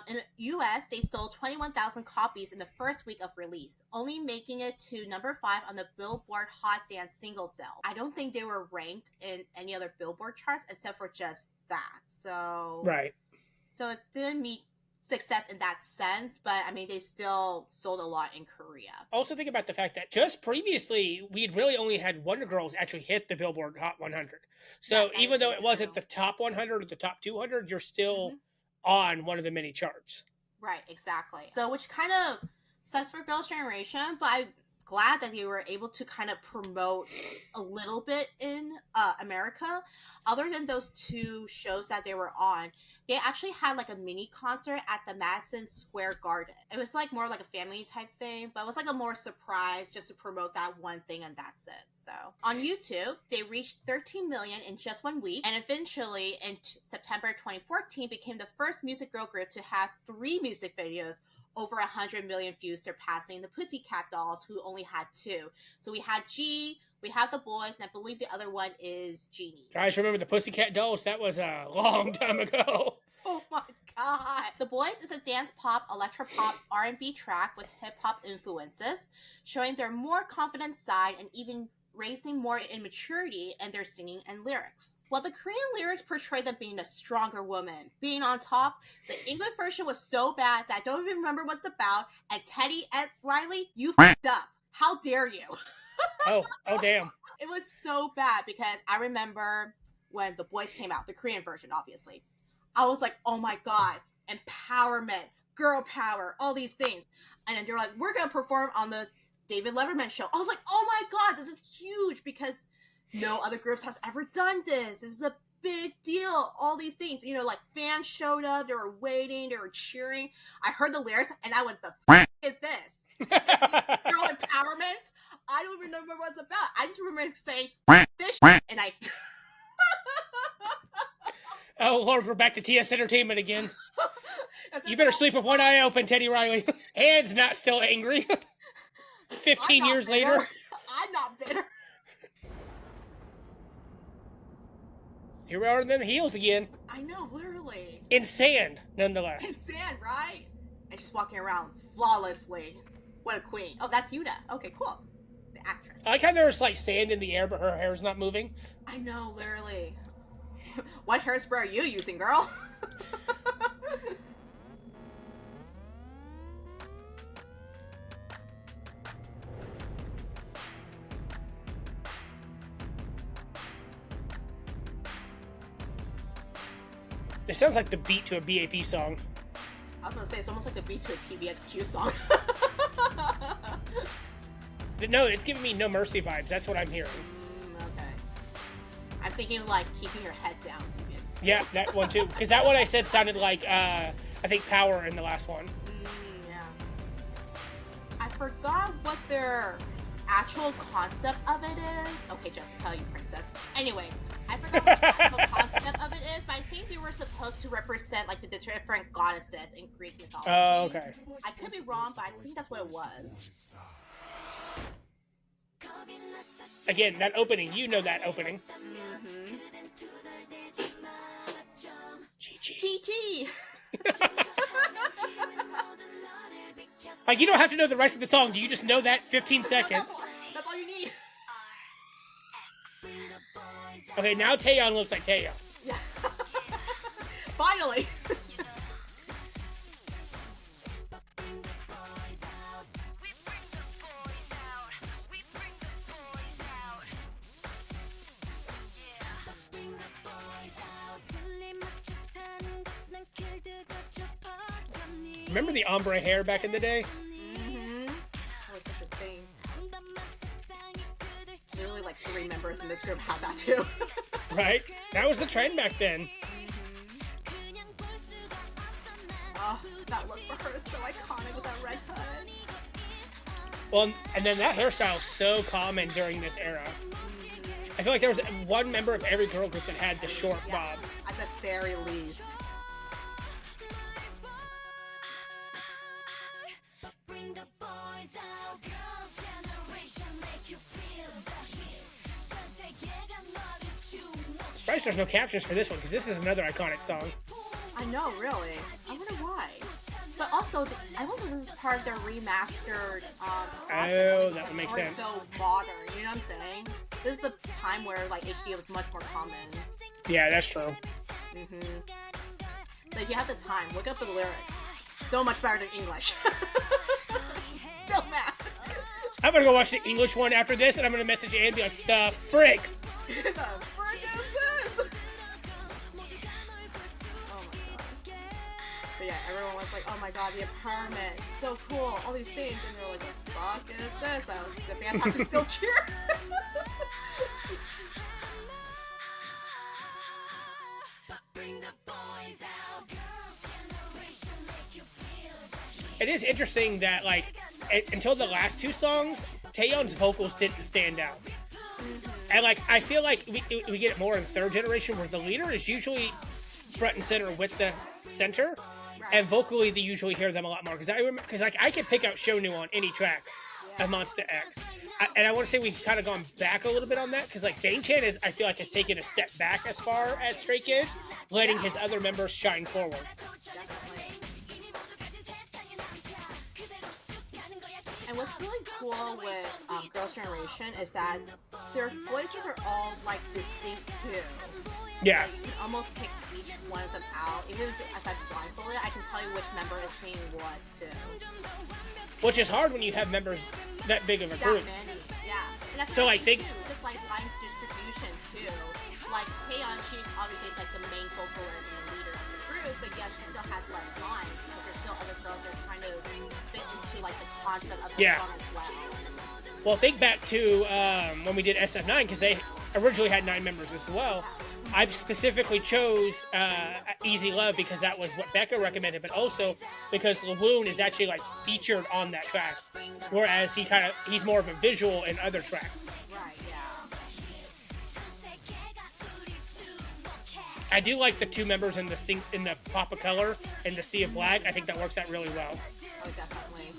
In the US, they sold 21,000 copies in the first week of release, only making it to number 5 on the Billboard Hot Dance single sale. I don't think they were ranked in any other Billboard charts except for just that. So So it didn't meet success in that sense, but I mean, they still sold a lot in Korea. Also think about the fact that just previously, we'd really only had Wonder Girls actually hit the Billboard Hot 100. So even though it wasn't the top 100 or the top 200, you're still on one of the many charts. Right, exactly. So which kind of sucks for Girls' Generation, but I'm glad that they were able to kind of promote a little bit in America. Other than those two shows that they were on, they actually had like a mini concert at the Madison Square Garden. It was like more like a family type thing, but it was like a more surprise just to promote that one thing, and that's it. So on YouTube, they reached 13 million in just 1 week, and eventually in September 2014 became the first music girl group to have 3 music videos over 100 million views, surpassing the Pussycat Dolls, who only had 2. So we had G, we have the boys, and I believe the other one is Genie. Guys, remember the Pussycat Dolls? That was a long time ago. Oh my god. The Boys is a dance pop, electropop, R&B track with hip-hop influences, showing their more confident side and even raising more in maturity in their singing and lyrics. While the Korean lyrics portray them being a stronger woman, being on top, the English version was so bad that I don't even remember what's about, and Teddy and Riley, you f***ed up. How dare you? Oh damn. It was so bad because I remember when The Boys came out, the Korean version, obviously. I was like, oh my god, empowerment, girl power, all these things. And then they're like, we're going to perform on the David Letterman show. I was like, oh my god, this is huge because no other groups has ever done this. This is a big deal. All these things, you know, like fans showed up, they were waiting, they were cheering. I heard the lyrics and I went, the f*** is this? Girl empowerment? I don't even remember what it's about. I just remember saying this and I... Oh Lord, we're back to TS Entertainment again. You better sleep with one eye open, Teddy Riley. Anne's not still angry. 15 years bitter. later. I'm not bitter. Here we are in the heels again. I know, literally. In sand, nonetheless. In sand, right? And she's walking around flawlessly. What a queen. Oh, that's Yuta. Okay, cool. The actress. I like how there's like sand in the air, but her hair's not moving. I know, literally. What hairspray are you using, girl? This sounds like the beat to a BAP song. I was gonna say, it's almost like the beat to a TVXQ song. But no, it's giving me No Mercy vibes. That's what I'm hearing. Okay. I'm thinking like keeping your head down, TVXQ. Yeah, that one too. Because that one I said sounded like, I think Power in the last one. Yeah. I forgot what their actual concept of it is. Okay, Jessica, you princess. Anyways, I forgot what the actual concept of it is, but I think they were supposed to represent like the different goddesses in Greek mythology. Oh, okay. I could be wrong, but I think that's what it was. Again, that opening. You know that opening. Mm-hmm. GG. GG. Like, you don't have to know the rest of the song. Do you just know that 15 seconds? That's all you need. Okay, now Taeyeon looks like Taeyeon. Yeah. Finally. Remember the ombre hair back in the day? Mm-hmm. That was such a thing. Literally like 3 members in this group had that too. Right? That was the trend back then. Oh, that look for her is so iconic with that red hood. Well, and then that hairstyle was so common during this era. I feel like there was one member of every girl group that had the short bob. At the very least. Surprised there's no captions for this one, because this is another iconic song. I know, really. I wonder why. But also, I wonder if this is part of their remastered. Oh, that would make sense. So modern, you know what I'm saying? This is the time where like HD was much more common. Yeah, that's true. Mm-hmm. So if you have the time, look up the lyrics. So much better than English. Still mad. I'm gonna go watch the English one after this, and I'm gonna message Anne and be like, the frick. The frick is this? Oh my god. But yeah, everyone was like, oh my god, the empowerment, so cool, all these things, and they were like, what the fuck is this? I was fans have to still cheer. It is interesting that, like, until the last two songs, Taeyeon's vocals didn't stand out. And, like, I feel like we get it more in third generation, where the leader is usually front and center with the center, and vocally they usually hear them a lot more. Because I remember, like, I can pick out Shonu on any track of Monsta X. And I want to say we've kind of gone back a little bit on that, because, like, Bang-chan is, I feel like, has taken a step back as far as Stray Kids, letting his other members shine forward. And what's really cool with Girls' Generation is that their voices are all, like, distinct too. Yeah. Like, you can almost pick each one of them out. Even if I blindfolded, I can tell you which member is saying what too. Which is hard when you have members that big of a group. That many, yeah. And that's So I think too, just like line distribution too. Like Taeyeon, she's obviously like the main vocalist and the leader of the group, but yet she still has less lines because there's still other girls that are trying to fit into like the concept of the song as well. Well, think back to when we did SF9, because they originally had 9 members as well. I specifically chose Easy Love because that was what Becca recommended, but also because Lawoon is actually, like, featured on that track, whereas he's more of a visual in other tracks. Right, yeah. I do like the 2 members in the Pop of Color and the Sea of Black. I think that works out really well. Oh, definitely.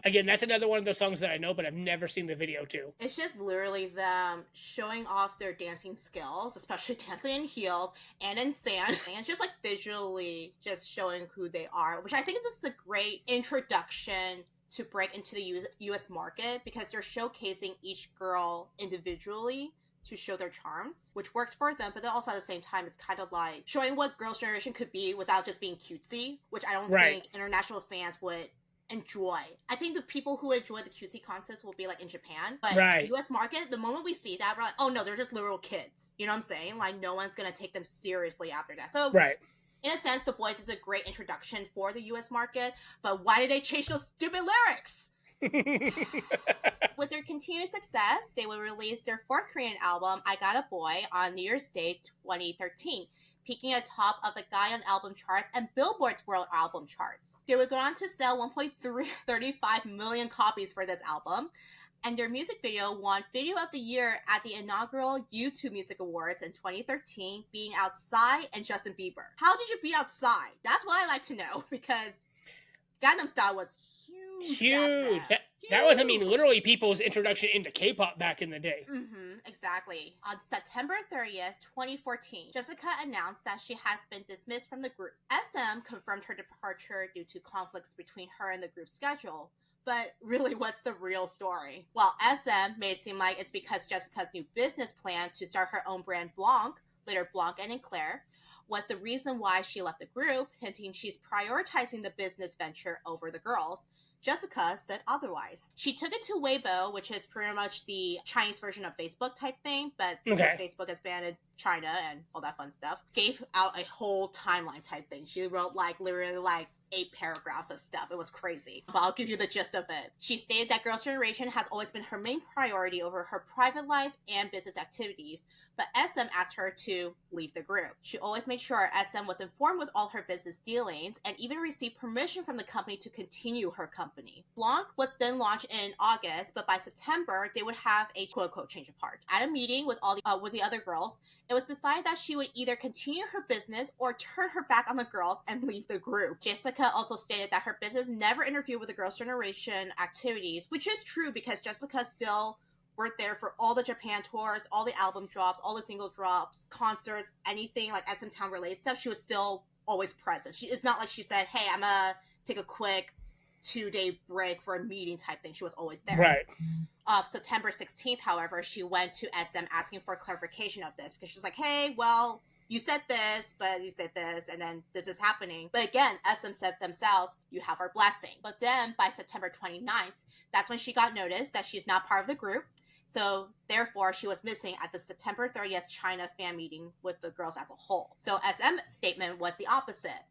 Again, that's another one of those songs that I know, but I've never seen the video to. It's just literally them showing off their dancing skills, especially dancing in heels and in sand. And it's just like visually just showing who they are, which I think is just a great introduction to break into the US market, because they're showcasing each girl individually to show their charms, which works for them, but then also at the same time, it's kind of like showing what Girls' Generation could be without just being cutesy, which I don't think international fans would enjoy. I think the people who enjoy the cutesy concepts will be like in Japan, but US market, the moment we see that, we're like, oh no, they're just literal kids. You know what I'm saying? Like, no one's gonna take them seriously after that. So in a sense, The Boys is a great introduction for the US market, but why did they change those stupid lyrics? With their continued success, they will release their 4th Korean album, I Got a Boy, on New Year's Day 2013. Peaking atop of the Gaon album charts and Billboard's world album charts. They would go on to sell 1.35 million copies for this album, and their music video won Video of the Year at the inaugural YouTube Music Awards in 2013, being out Psy and Justin Bieber. How did you beat out Psy? That's what I like to know, because Gangnam Style was huge. That was, I mean, literally people's introduction into K-pop back in the day. Exactly. On September 30th, 2014, Jessica announced that she has been dismissed from the group. SM confirmed her departure due to conflicts between her and the group's schedule. But really, what's the real story? Well, SM made it seem like it's because Jessica's new business plan to start her own brand Blanc, later Blanc and Eclair, was the reason why she left the group, hinting she's prioritizing the business venture over the girls. Jessica said otherwise. She took it to Weibo, which is pretty much the Chinese version of Facebook type thing, but because Facebook has banned in China and all that fun stuff, gave out a whole timeline type thing. She wrote like literally like 8 paragraphs of stuff. It was crazy. But I'll give you the gist of it. She stated that Girls' Generation has always been her main priority over her private life and business activities, but SM asked her to leave the group. She always made sure SM was informed with all her business dealings and even received permission from the company to continue her company. Blanc was then launched in August, but by September, they would have a quote-unquote change of heart. At a meeting with with the other girls, it was decided that she would either continue her business or turn her back on the girls and leave the group. Jessica also stated that her business never interfered with the Girls' Generation activities, which is true because Jessica still were there for all the Japan tours, all the album drops, all the single drops, concerts, anything like SM Town related stuff. She was still always present. It's not like she said, hey, I'm gonna take a quick 2-day break for a meeting type thing. She was always there. September 16th, however, she went to SM asking for clarification of this because she's like, hey, well, you said this, but you said this, and then this is happening. But again, SM said themselves, you have our blessing. But then by September 29th, that's when she got noticed that she's not part of the group. So therefore, she was missing at the September 30th China fan meeting with the girls as a whole. So SM's statement was the opposite.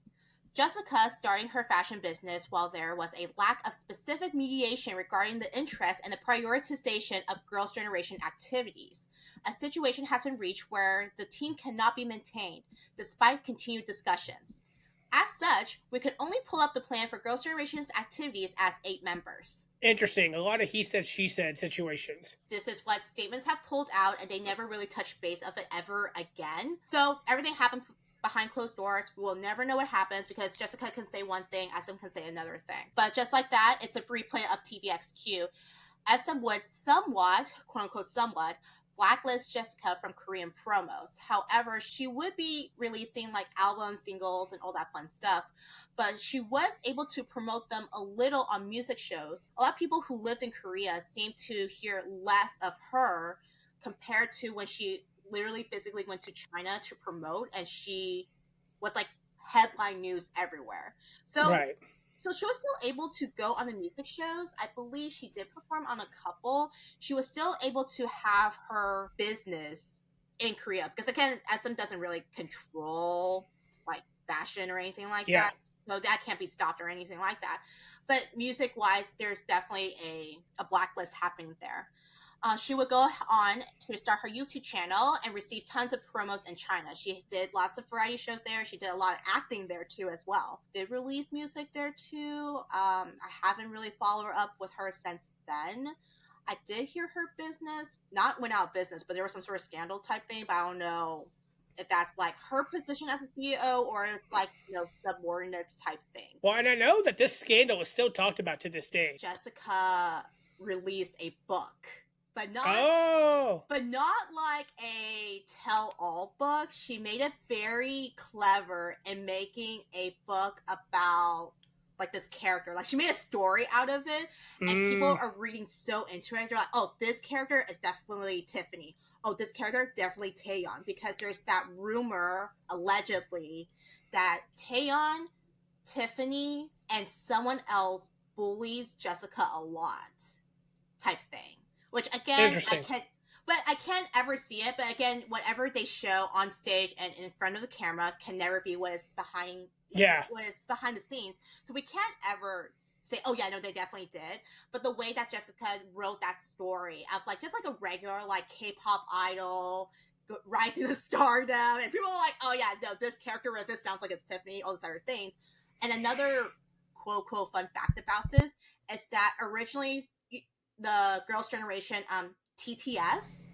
Jessica starting her fashion business while there was a lack of specific mediation regarding the interest and the prioritization of Girls' Generation activities. A situation has been reached where the team cannot be maintained, despite continued discussions. As such, we could only pull up the plan for Girls' Generation's activities as 8 members. Interesting. A lot of he said, she said situations. This is what statements have pulled out, and they never really touched base of it ever again. So everything happened behind closed doors. We will never know what happens because Jessica can say one thing, SM can say another thing. But just like that, it's a replay of TVXQ. SM would somewhat, quote unquote, somewhat, blacklist Jessica from Korean promos. However, she would be releasing like albums, singles, and all that fun stuff. But she was able to promote them a little on music shows. A lot of people who lived in Korea seem to hear less of her compared to when she literally physically went to China to promote, and she was like headline news everywhere. So Right. So she was still able to go on the music shows. I believe she did perform on a couple. She was still able to have her business in Korea because again, SM doesn't really control like fashion or anything like that. So that can't be stopped or anything like that. But music wise, there's definitely a blacklist happening there. She would go on to start her YouTube channel and receive tons of promos in China. She did lots of variety shows there. She did a lot of acting there too as well. Did release music there too. I haven't really followed up with her since then. I did hear her business, not went out of business, but there was some sort of scandal type thing, but I don't know if that's like her position as a CEO or it's like, subordinates type thing. Well, and I know that this scandal is still talked about to this day. Jessica released a book. But not like a tell-all book. She made it very clever in making a book about like this character. Like she made a story out of it, and people are reading so into it. They're like, "Oh, this character is definitely Tiffany. Oh, this character definitely Taeyeon," because there's that rumor allegedly that Taeyeon, Tiffany, and someone else bullies Jessica a lot, type thing. Which again, I can't ever see it. But again, whatever they show on stage and in front of the camera can never be what is behind. What is behind the scenes. So we can't ever say, "Oh yeah, no, they definitely did." But the way that Jessica wrote that story of like just like a regular like K-pop idol rising to stardom, and people are like, "Oh yeah, no, this character this sounds like it's Tiffany," all these other things. And another quote fun fact about this is that originally the Girls' Generation TTS,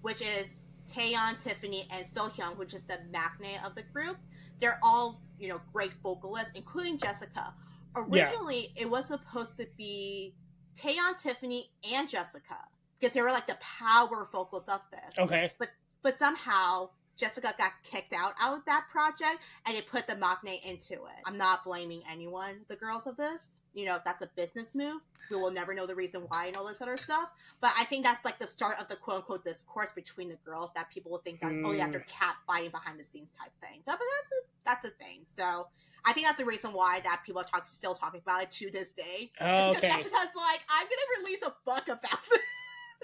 which is Taeyeon, Tiffany, and Sohyun, which is the magnate of the group, they're all, great vocalists, including Jessica. Originally, it was supposed to be Taeyeon, Tiffany, and Jessica, because they were like the power vocals of this. Okay. But somehow Jessica got kicked out of that project, and they put the magnate into it. I'm not blaming anyone, the girls of this. That's a business move. We will never know the reason why and all this other stuff. But I think that's like the start of the quote-unquote discourse between the girls that people will think that, oh yeah, they're cat fighting behind the scenes type thing. But that's a thing. So I think that's the reason why that people are still talking about it to this day. Oh, okay. Because Jessica's like, I'm going to release a book about this.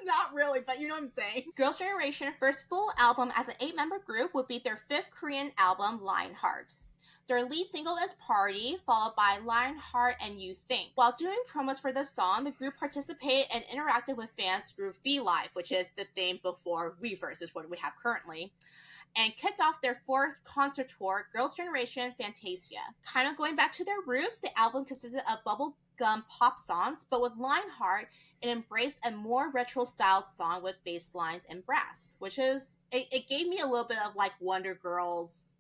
Not really, but you know what I'm saying. Girls' Generation first full album as an 8-member group would be their 5th Korean album, Lionheart. Their lead single is Party, followed by Lionheart and You Think. While doing promos for the song, the group participated and interacted with fans through V-Live, which is the thing before Weverse, is what we have currently, and kicked off their 4th concert tour, Girls' Generation Fantasia. Kind of going back to their roots, the album consisted of bubblegum pop songs, but with Lionheart, it embraced a more retro-styled song with bass lines and brass, which is, it gave me a little bit of like Wonder Girls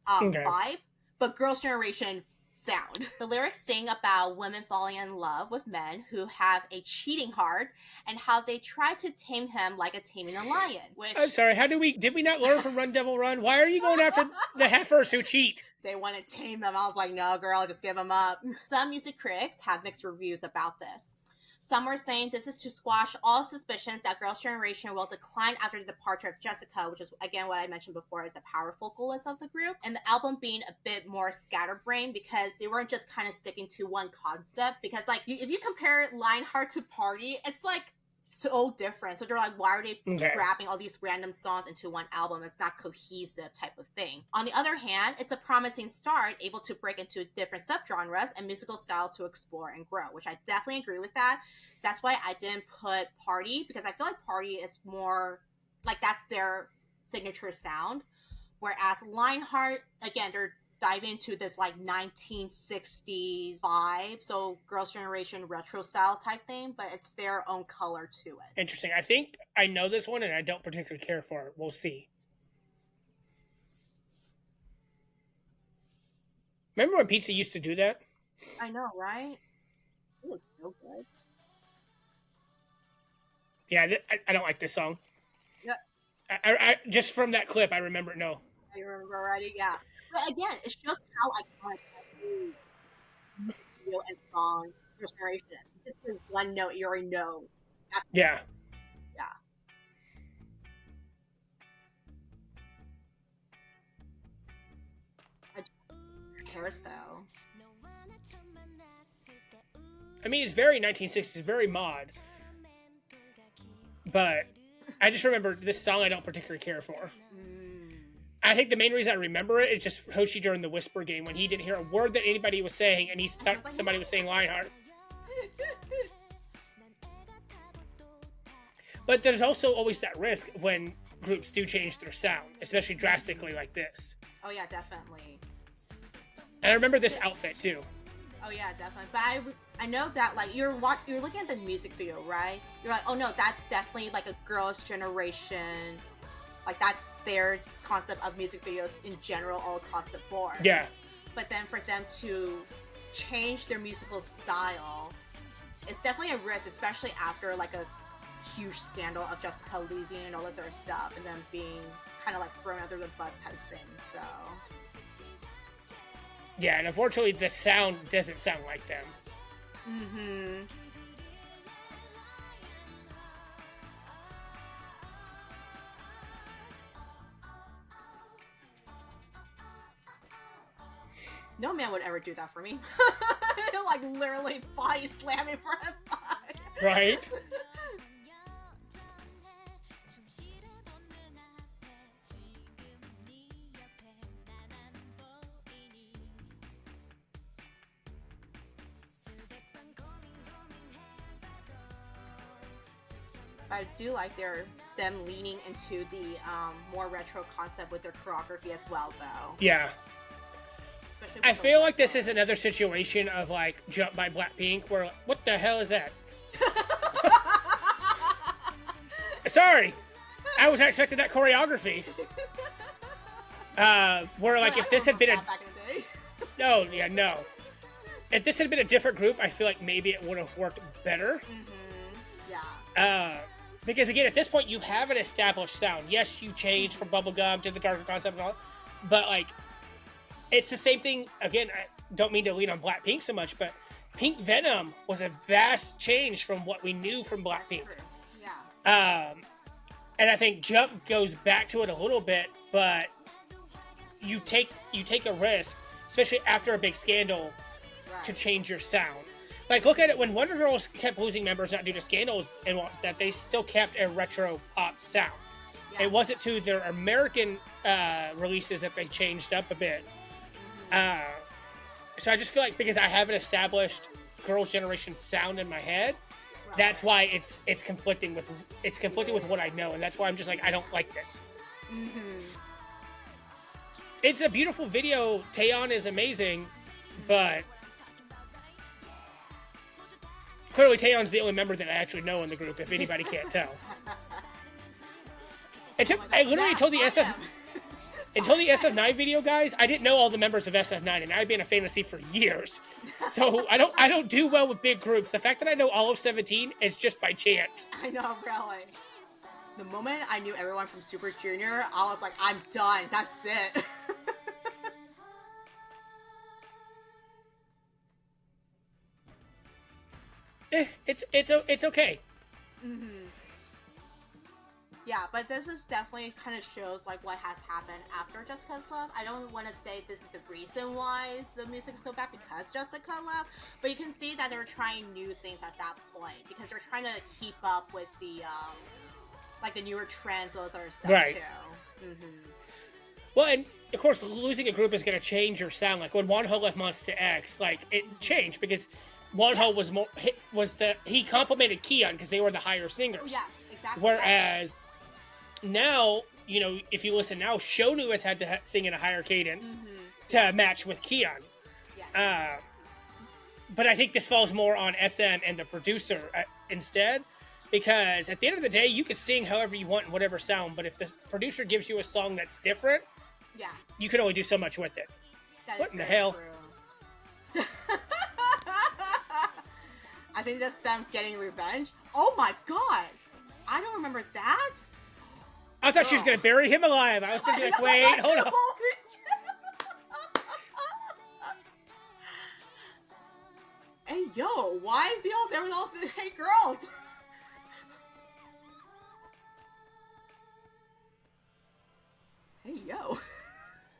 vibe, but Girls' Generation sound. The lyrics sing about women falling in love with men who have a cheating heart and how they try to tame him like a taming a lion. Which, I'm sorry, did we not learn from Run Devil Run? Why are you going after the heifers who cheat? They want to tame them. I was like, no, girl, just give them up. Some music critics have mixed reviews about this. Some are saying this is to squash all suspicions that Girls' Generation will decline after the departure of Jessica, which is, again, what I mentioned before, is the power vocalist of the group, and the album being a bit more scatterbrained because they weren't just kind of sticking to one concept. Because, like, if you compare Lionheart to Party, it's like so different. So they're like, why are they Okay. grabbing all these random songs into one album? It's not cohesive type of thing. On the other hand, it's a promising start, able to break into different subgenres and musical styles to explore and grow, which I definitely agree with that. That's why I didn't put Party, because I feel like Party is more like that's their signature sound. Whereas Lionheart, again, they're diving into this like 1960s vibe, so Girls' Generation retro style type thing, but it's their own color to it. Interesting. I think I know this one, and I don't particularly care for it. We'll see. Remember when pizza used to do that? I know, right? It was so good. Yeah, I don't like this song. Yeah, I just from that clip, I remember. No. I remember already. Yeah, but again, it shows how iconic every video and song Girls' Generation is. Just in one note, you already know. That's, Yeah. yeah. Who cares though? I mean, it's very 1960s, very mod. But I just remember this song I don't particularly care for. I think the main reason I remember it is just Hoshi during the Whisper game when he didn't hear a word that anybody was saying and he thought somebody was saying Lionheart. But there's also always that risk when groups do change their sound, especially drastically like this. Oh yeah, definitely. And I remember this outfit too. Oh yeah, definitely. But I know that like you're looking at the music video, right? You're like, oh no, that's definitely like a Girls' Generation. Like that's their concept of music videos in general all across the board. Yeah. But then for them to change their musical style, it's definitely a risk, especially after like a huge scandal of Jessica leaving and all this other stuff, and then being kind of like thrown under the bus type thing. So. Yeah, and unfortunately the sound doesn't sound like them. Mm-hmm. No man would ever do that for me. He'll like literally body slam me for a thigh. Right? I do like them leaning into the more retro concept with their choreography as well, though. Yeah. Especially I with the feel like this retro. is another situation of like Jump by Blackpink where what the hell is that? Sorry. I was expecting that choreography. Where like Yeah, if I this had been remember that back in the day. no, yeah, no. If this had been a different group, I feel like maybe it would have worked better. Yeah. Because again, at this point, you have an established sound. Yes, you change from bubblegum to the darker concept and all, but like, it's the same thing. Again, I don't mean to lean on Blackpink so much, but Pink Venom was a vast change from what we knew from Blackpink. True. Yeah. And I think Jump goes back to it a little bit, but you take a risk, especially after a big scandal, Right. to change your sound. Like, look at it when Wonder Girls kept losing members, not due to scandals, and that they still kept a retro pop sound. Yeah. It wasn't to their American releases that they changed up a bit. So I just feel like because I have an established Girls' Generation sound in my head, Right. that's why it's conflicting with what I know, and that's why I'm just like I don't like this. Mm-hmm. It's a beautiful video. Taeyeon is amazing, but clearly Taeyeon's the only member that I actually know in the group. If anybody can't tell, I literally told the SF. Until the SF9 video, guys, I didn't know all the members of SF9, and I've been a fantasy for years. So I don't do well with big groups. The fact that I know all of 17 is just by chance. I know, really. The moment I knew everyone from Super Junior, I was like, I'm done. That's it. It's okay. Mm-hmm. Yeah, but this is definitely kind of shows like what has happened after Just Cause Love. I don't want to say this is the reason why the music is so bad because Just Cause Love, but you can see that they're trying new things at that point because they're trying to keep up with the like the newer trends, those other stuff Right. too. Well, and of course, losing a group is going to change your sound. Like when Wonho left Monster X, like it changed because Wonho was more he complimented Keon because they were the higher singers. Oh, yeah, exactly. Whereas now, you know, if you listen now, Shonu has had to sing in a higher cadence to match with Keon. Yes. But I think this falls more on SM and the producer instead, because at the end of the day, you can sing however you want in whatever sound, but if the producer gives you a song that's different, yeah, you can only do so much with it. What in the hell? True. I think that's them getting revenge. Oh my god! I don't remember that. I thought she was going to bury him alive. I was going to be like, wait, hold on. Hey, yo, why is he all there with all the hey girls? Hey, yo.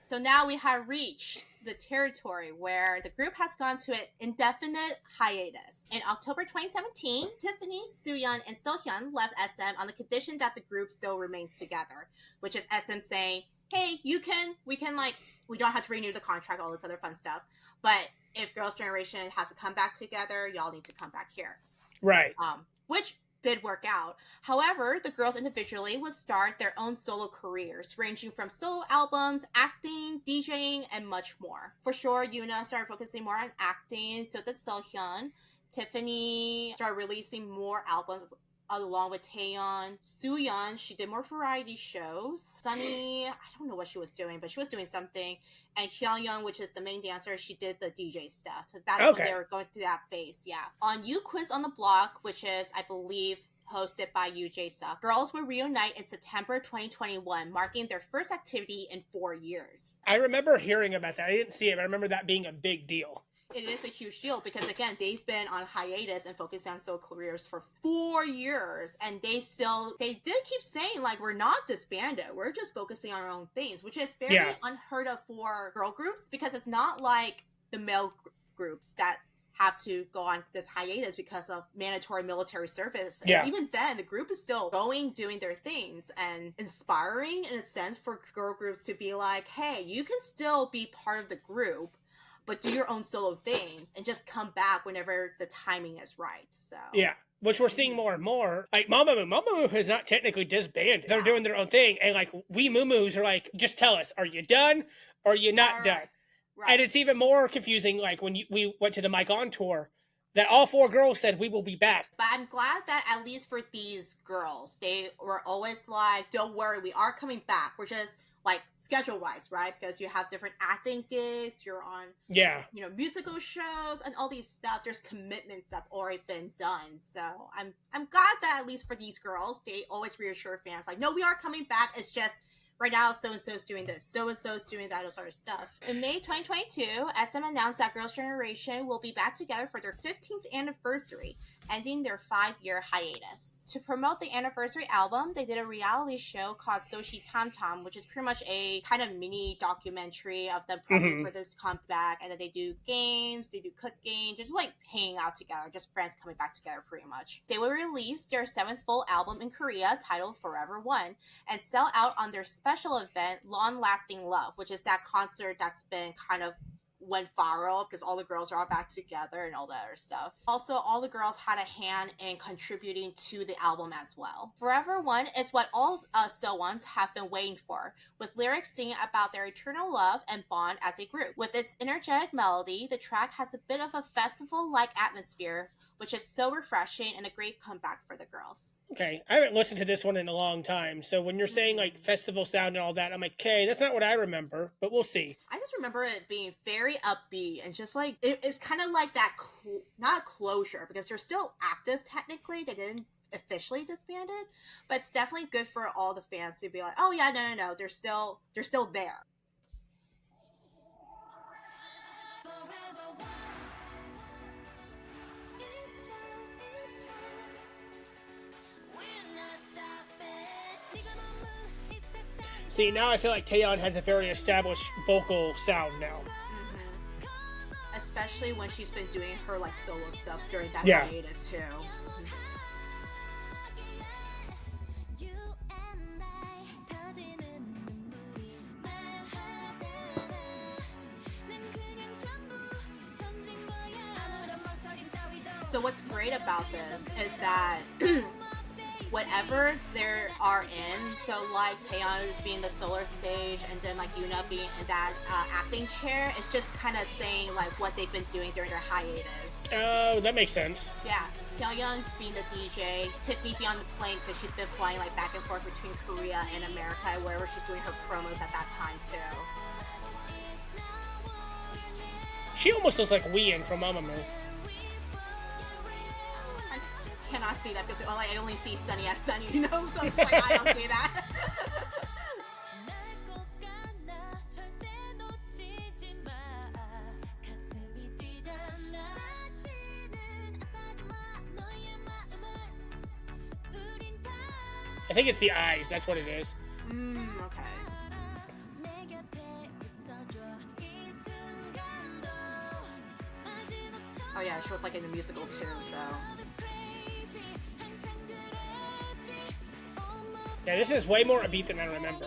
So now we have reached the territory where the group has gone to an indefinite hiatus. In October 2017, Tiffany, Sooyeon, and Sohyun left SM on the condition that the group still remains together, which is SM saying, hey, we don't have to renew the contract, all this other fun stuff, but if Girls' Generation has to come back together, y'all need to come back here. Right. Which did work out. However, the girls individually would start their own solo careers, ranging from solo albums, acting, DJing, and much more. For sure, Yuna started focusing more on acting, so did Sohyun. Tiffany started releasing more albums along with Taeyeon. Sooyeon, she did more variety shows. Sunny, I don't know what she was doing, but she was doing something. And Hyeon, which is the main dancer, she did the DJ stuff. So that's when they were going through that phase, yeah. On You Quiz on the Block, which is, I believe, hosted by Yoo Jae-suk, girls will reunite in September 2021, marking their first activity in 4 years. I remember hearing about that. I didn't see it, but I remember that being a big deal. It is a huge deal because, again, they've been on hiatus and focused on solo careers for 4 years, and they did keep saying, like, we're not disbanded, we're just focusing on our own things, which is very unheard of for girl groups, because it's not like the male groups that have to go on this hiatus because of mandatory military service. Yeah. And even then, the group is still doing their things, and inspiring in a sense for girl groups to be like, hey, you can still be part of the group, but do your own solo things and just come back whenever the timing is right. So yeah, which we're seeing more and more. Like Mamamoo is not technically disbanded. They're doing their own thing, and like we Moo-Moos are like, just tell us, are you done or are you not done? Right. And it's even more confusing. Like when we went to the Mike On tour, that all 4 girls said we will be back. But I'm glad that at least for these girls, they were always like, don't worry, we are coming back. We're just like schedule-wise, right? Because you have different acting gigs, you're on, musical shows and all these stuff. There's commitments that's already been done. So I'm glad that at least for these girls, they always reassure fans, like, no, we are coming back. It's just right now, so-and-so's doing this, so-and-so's doing that, sort of stuff. In May 2022, SM announced that Girls' Generation will be back together for their 15th anniversary, ending their 5-year hiatus. To promote the anniversary album, they did a reality show called Soshi Tam Tam, which is pretty much a kind of mini documentary of them prepping for this comeback. And then they do games, they do cooking, they're just like hanging out together, just friends coming back together pretty much. They will release their 7th full album in Korea titled Forever One and sell out on their special event Long Lasting Love, which is that concert that's been kind of went viral because all the girls are all back together and all that other stuff. Also, all the girls had a hand in contributing to the album as well. Forever One is what all So-ones have been waiting for, with lyrics singing about their eternal love and bond as a group. With its energetic melody, the track has a bit of a festival-like atmosphere, which is so refreshing and a great comeback for the girls. Okay, I haven't listened to this one in a long time, so when you're saying like festival sound and all that, I'm like, okay, that's not what I remember, but we'll see. I just remember it being very upbeat and just like, it's kind of like that, not closure, because they're still active technically, they didn't officially disbanded, but it's definitely good for all the fans to be like, oh yeah, no, they're still there. See, now I feel like Taeyeon has a very established vocal sound now. Especially when she's been doing her like solo stuff during that Yeah. hiatus too. So what's great about this is that whatever they are in, so like Taeyeon is being the solar stage, and then like Yoona being in that acting chair, it's just kind of saying like what they've been doing during their hiatus. Oh, that makes sense. Yeah, Hyeon being the DJ, Tiffany being on the plane because she's been flying like back and forth between Korea and America, wherever she's doing her promos at that time too. She almost looks like Wien from Mamamoo. I cannot see that because I only see Sunny as Sunny, you know, so it's like I don't see that. I think it's the eyes. That's what it is. Okay. Oh yeah, she was like in a musical too, so. Yeah, this is way more upbeat than I remember.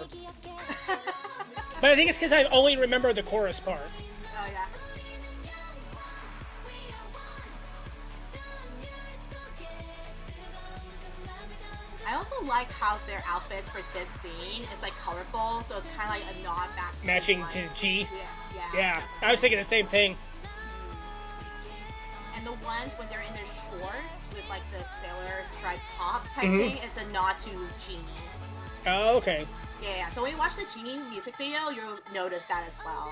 But I think it's because I only remember the chorus part. Oh yeah. I also like how their outfits for this scene is like colorful, so it's kind of like a nod back to Matching like, to G. Yeah. Yeah, I was thinking the same thing. And the ones when they're in their shorts with like the sailor striped tops type Mhm. thing, it's a nod to Genie. Oh, okay. Yeah. So when you watch the Genie music video, you'll notice that as well.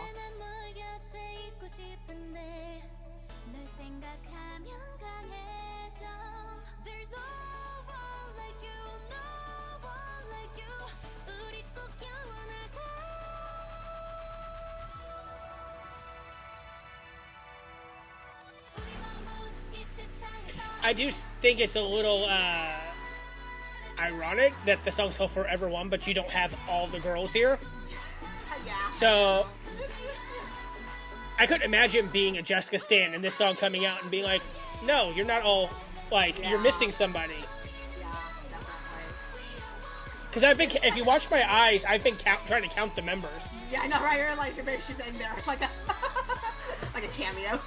I do think it's a little ironic that the song's called Forever One, but you don't have all the girls here. Yeah. So I couldn't imagine being a Jessica stan and this song coming out and being like, no, you're not all, like, you're Yeah. missing somebody. Yeah, definitely. Because I've been, if you watch my eyes, I've been trying to count the members. Yeah, I know, right? You're like, she's in there like a, like a cameo.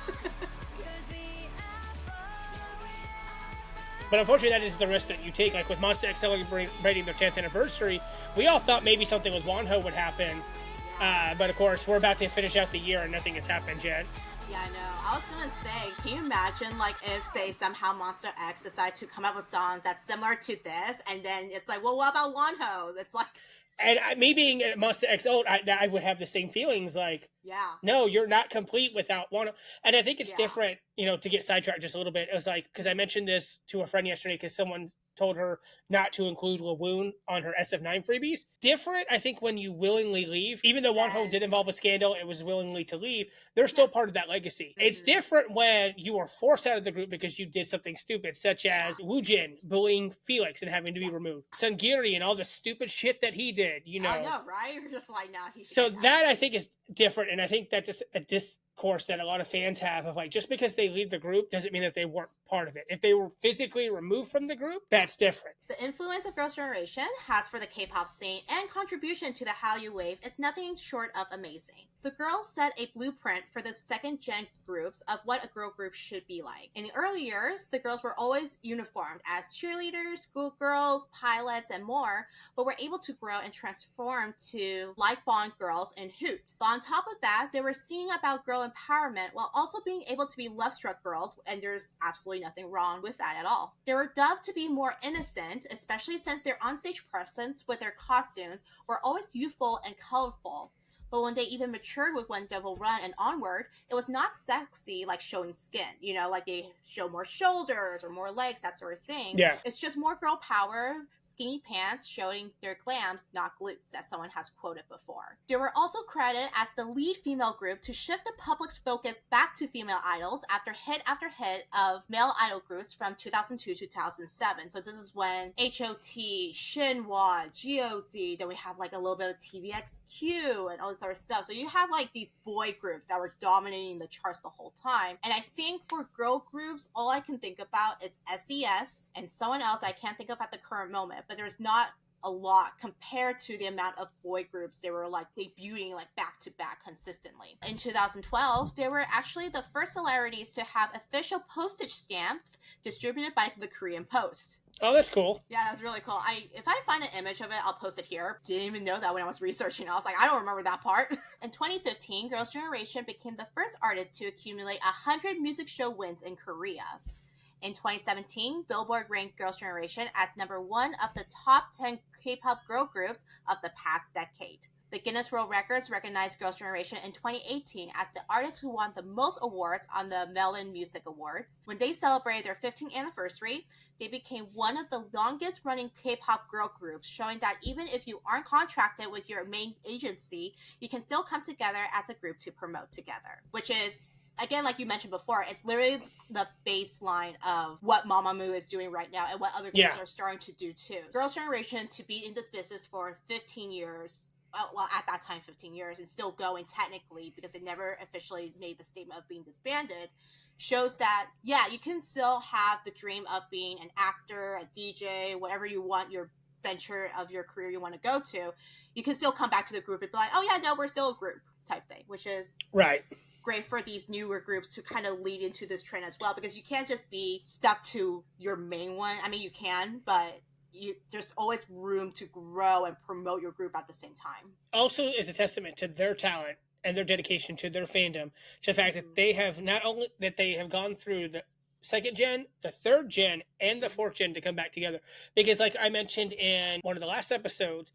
But unfortunately, that is the risk that you take. Like with Monsta X celebrating their 10th anniversary, we all thought maybe something with Wonho would happen. But of course, we're about to finish out the year and nothing has happened yet. Yeah, I know. I was gonna say, can you imagine, like, if, say, somehow Monster X decide to come up with a song that's similar to this, and then it's like, well, what about Wonho? It's like, And me being a Monsta X old, I would have the same feelings. Like, yeah, no, you're not complete without Wonho. And I think it's Yeah. different, you know, to get sidetracked just a little bit. It was like, because I mentioned this to a friend yesterday because someone told her not to include Lawoon on her SF9 freebies. Different, I think, when you willingly leave. Even though Wonho did involve a scandal, it was willingly to leave. They're still part of that legacy. It's Mhm. different when you are forced out of the group because you did something stupid, such as Woojin bullying Felix and having to be removed. Sungiri and all the stupid shit that he did, you know. I know, right? You're just like, nah, he should So get that I think is different, and I think that's just a discourse that a lot of fans have of like, just because they leave the group doesn't mean that they weren't part of it. If they were physically removed from the group, that's different. The influence of Girls' Generation has for the K-pop scene and contribution to the Hallyu Wave is nothing short of amazing. The girls set a blueprint for the second-gen groups of what a girl group should be like. In the early years, the girls were always uniformed as cheerleaders, schoolgirls, pilots, and more, but were able to grow and transform to like Bond girls in Hoot. But on top of that, they were singing about girl empowerment while also being able to be love-struck girls, and there's absolutely nothing wrong with that at all. They were dubbed to be more innocent, especially since their onstage presence with their costumes were always youthful and colorful. But when they even matured with One Devil Run and onward, it was not sexy like showing skin, you know, like they show more shoulders or more legs, that sort of thing. Yeah. It's just more girl power, skinny pants showing their glams, not glutes, as someone has quoted before. They were also credited as the lead female group to shift the public's focus back to female idols after hit of male idol groups from 2002 to 2007. So this is when H.O.T., Shinhwa, G.O.D., then we have like a little bit of TVXQ and all this other stuff. So you have like these boy groups that were dominating the charts the whole time. And I think for girl groups, all I can think about is SES and someone else I can't think of at the current moment, but there's not a lot compared to the amount of boy groups they were like debuting like back to back consistently. In 2012, they were actually the first celebrities to have official postage stamps distributed by the Korean Post. Oh, that's cool. Yeah, that's really cool. If I find an image of it, I'll post it here. Didn't even know that when I was researching. I was like, I don't remember that part. In 2015, Girls' Generation became the first artist to accumulate 100 music show wins in Korea. In 2017, Billboard ranked Girls' Generation as number 1 of the top 10 K-pop girl groups of the past decade. The Guinness World Records recognized Girls' Generation in 2018 as the artist who won the most awards on the Melon Music Awards. When they celebrated their 15th anniversary, they became one of the longest running K-pop girl groups, showing that even if you aren't contracted with your main agency, you can still come together as a group to promote together, which is, again, like you mentioned before, it's literally the baseline of what Mamamoo is doing right now and what other groups are starting to do too. Girls' Generation, to be in this business for 15 years, well, at that time 15 years, and still going technically because they never officially made the statement of being disbanded, shows that, yeah, you can still have the dream of being an actor, a DJ, whatever you want your venture of your career you want to go to. You can still come back to the group and be like, oh yeah, no, we're still a group type thing, which is right. Great for these newer groups to kind of lead into this trend as well, because you can't just be stuck to your main one. I mean, you can, but there's always room to grow and promote your group at the same time. Also, is a testament to their talent and their dedication to their fandom, to the fact that they have not only that they have gone through the second gen, the third gen, and the fourth gen to come back together. Because, like I mentioned in one of the last episodes,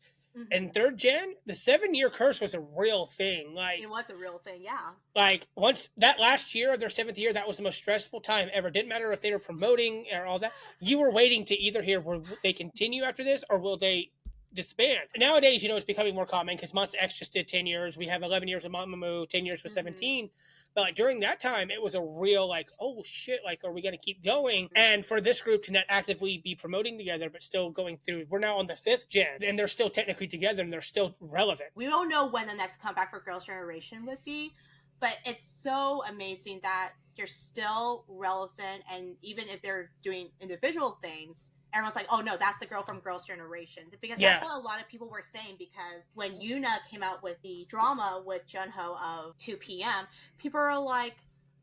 in third gen, the 7-year curse was a real thing. Like, it was a real thing, yeah. Like, once that last year, their 7th year, that was the most stressful time ever. Didn't matter if they were promoting or all that. You were waiting to either hear will they continue after this or will they disband. Nowadays, it's becoming more common because Monsta X just did 10 years. We have 11 years of Mamamoo, 10 years with 17. But like during that time, it was a real like, oh shit, like, are we going to keep going? And for this group to not actively be promoting together, but still going through, we're now on the 5th gen and they're still technically together and they're still relevant. We don't know when the next comeback for Girls' Generation would be, but it's so amazing that they're still relevant. And even if they're doing individual things, everyone's like, oh no, that's the girl from Girls' Generation. Because that's what a lot of people were saying, because when Yoona came out with the drama with Junho of 2 p.m., people are like,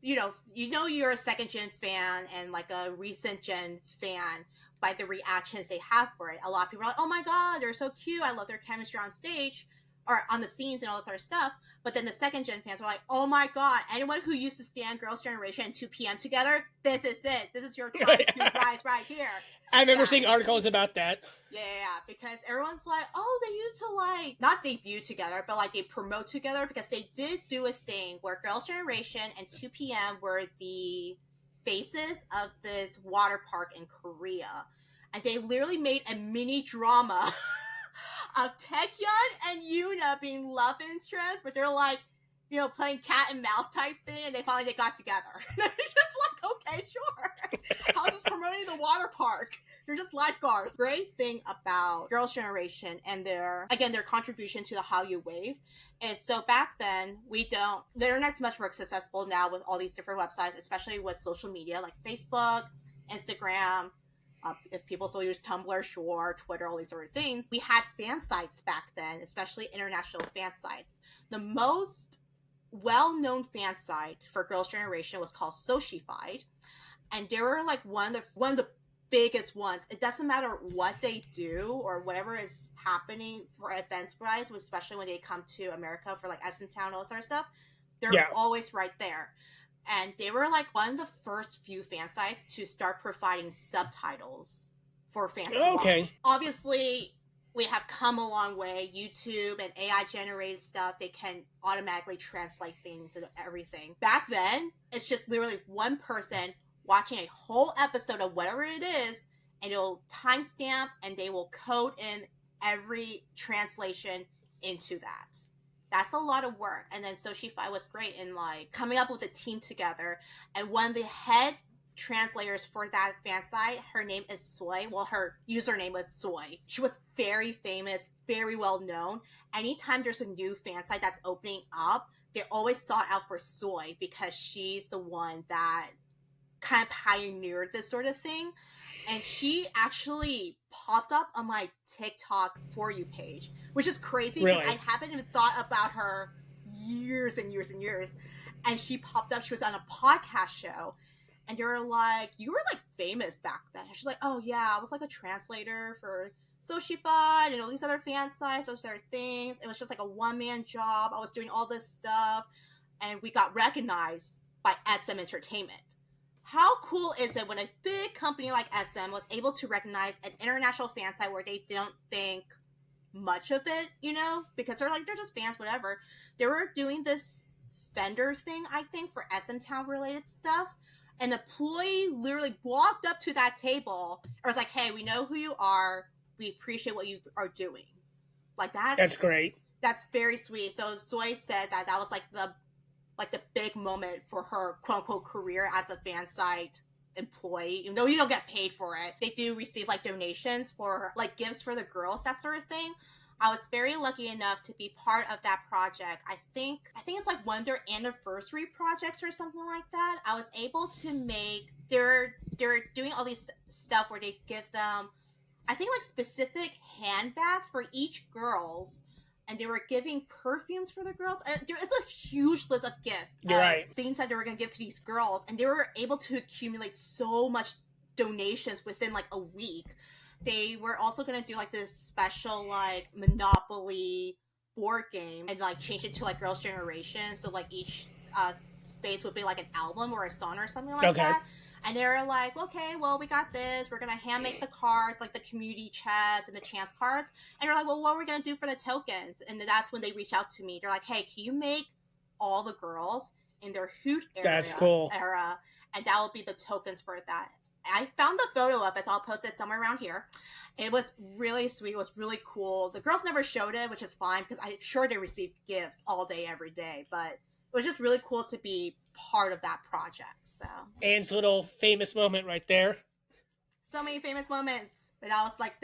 you're a second gen fan and like a recent gen fan by the reactions they have for it. A lot of people are like, oh my god, they're so cute, I love their chemistry on stage or on the scenes and all this other stuff. But then the second gen fans are like, oh my god, anyone who used to stand Girls' Generation and 2 p.m. together, this is it. This is your time to rise right here. I remember seeing articles about that. Yeah, because everyone's like, oh, they used to like, not debut together, but like they promote together, because they did do a thing where Girls' Generation and 2 p.m. were the faces of this water park in Korea. And they literally made a mini drama of Taecyeon and Yoona being love interests, but they're like, playing cat and mouse type thing, and they got together. And they're just like, okay, sure. How's this promoting the water park? They're just lifeguards. Great thing about Girls' Generation and their contribution to the Hallyu Wave is, so back then, the internet's much more accessible now with all these different websites, especially with social media like Facebook, Instagram, if people still use Tumblr, sure, Twitter, all these sort of things. We had fan sites back then, especially international fan sites. The most well-known fan site for Girls' Generation was called Socified, and they were like one of the biggest ones. It doesn't matter what they do or whatever is happening for events wise, especially when they come to America for like Essen Town, all this sort of stuff. They're always right there. And they were like one of the first few fan sites to start providing subtitles for fans. Okay. Obviously, we have come a long way. YouTube and AI generated stuff, they can automatically translate things and everything. Back then, it's just literally one person watching a whole episode of whatever it is and it'll timestamp, and they will code in every translation into that. That's a lot of work. And then Soshi-Fi was great in like coming up with a team together. And one of the head translators for that fan site, her name is Soy. Well, her username was Soy. She was very famous, very well known. Anytime there's a new fan site that's opening up, they always sought out for Soy because she's the one that kind of pioneered this sort of thing. And she actually popped up on my TikTok For You page, which is crazy because I haven't even thought about her years and years and years. And she popped up. She was on a podcast show. And they were like, you were like famous back then. And she's like, oh yeah, I was like a translator for Soshi-Fi and all these other fan sites, those other things. It was just like a one-man job. I was doing all this stuff. And we got recognized by SM Entertainment. How cool is it when a big company like SM was able to recognize an international fan site where they don't think much of it, you know? Because they're just fans, whatever. They were doing this vendor thing, I think, for SM Town related stuff. An employee literally walked up to that table and was like, hey, we know who you are. We appreciate what you are doing. Like that. That's great. That's very sweet. So Soy said that was like the big moment for her quote unquote career as a fan site employee, even though you don't get paid for it. They do receive like donations for like gifts for the girls, that sort of thing. I was very lucky enough to be part of that project. I think it's like one of their anniversary projects or something like that. I was able to make they're doing all these stuff where they give them, I think, like specific handbags for each girls. And they were giving perfumes for the girls. There is a huge list of gifts. You're right. Things that they were going to give to these girls. And they were able to accumulate so much donations within like a week. They were also going to do like this special like Monopoly board game and like change it to like Girls' Generation. So like each space would be like an album or a song or something like that. And they were like, okay, well, we got this. We're going to hand make the cards, like the community chests and the chance cards. And they're like, well, what are we going to do for the tokens? And that's when they reached out to me. They're like, hey, can you make all the girls in their hoot area? That's cool. And that will be the tokens for that. I found the photo of it, so I'll post it somewhere around here. It was really sweet. It was really cool. The girls never showed it, which is fine, because I'm sure they received gifts all day, every day. But it was just really cool to be part of that project. So Anne's little famous moment right there. So many famous moments. But that was like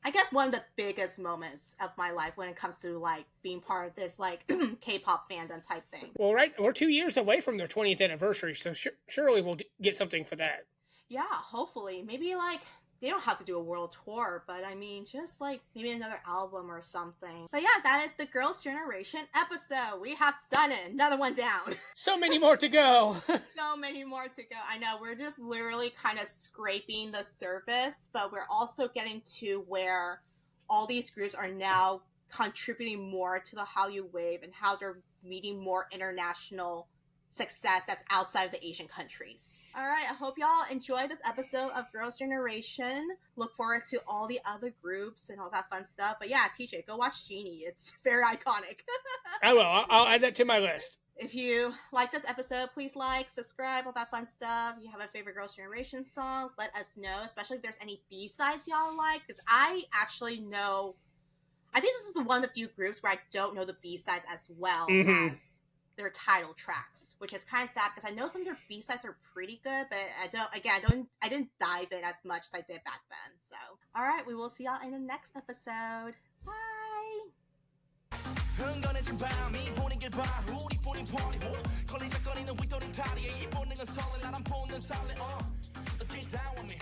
I guess one of the biggest moments of my life when it comes to like being part of this like K-pop fandom type thing. Well, right, we're 2 years away from their 20th anniversary, so surely we'll get something for that. Yeah, hopefully. Maybe like they don't have to do a world tour, but I mean, just like maybe another album or something. But yeah, that is the Girls' Generation episode. We have done it. Another one down. So many more to go. So many more to go. I know, we're just literally kind of scraping the surface, but we're also getting to where all these groups are now contributing more to the Hallyu Wave and how they're meeting more international success that's outside of the Asian countries. All right, I hope y'all enjoyed this episode of Girls' Generation. Look forward to all the other groups and all that fun stuff. But yeah, TJ, go watch Genie. It's very iconic. I will. I'll add that to my list. If you like this episode, please like, subscribe, all that fun stuff. If you have a favorite Girls' Generation song, let us know, especially if there's any B-sides y'all like, because I actually know, I think this is the one of the few groups where I don't know the B-sides as well as their title tracks, which is kind of sad because I know some of their B-sides are pretty good, but I didn't dive in as much as I did back then. So, all right, we will see y'all in the next episode. Bye. Let's get down with me.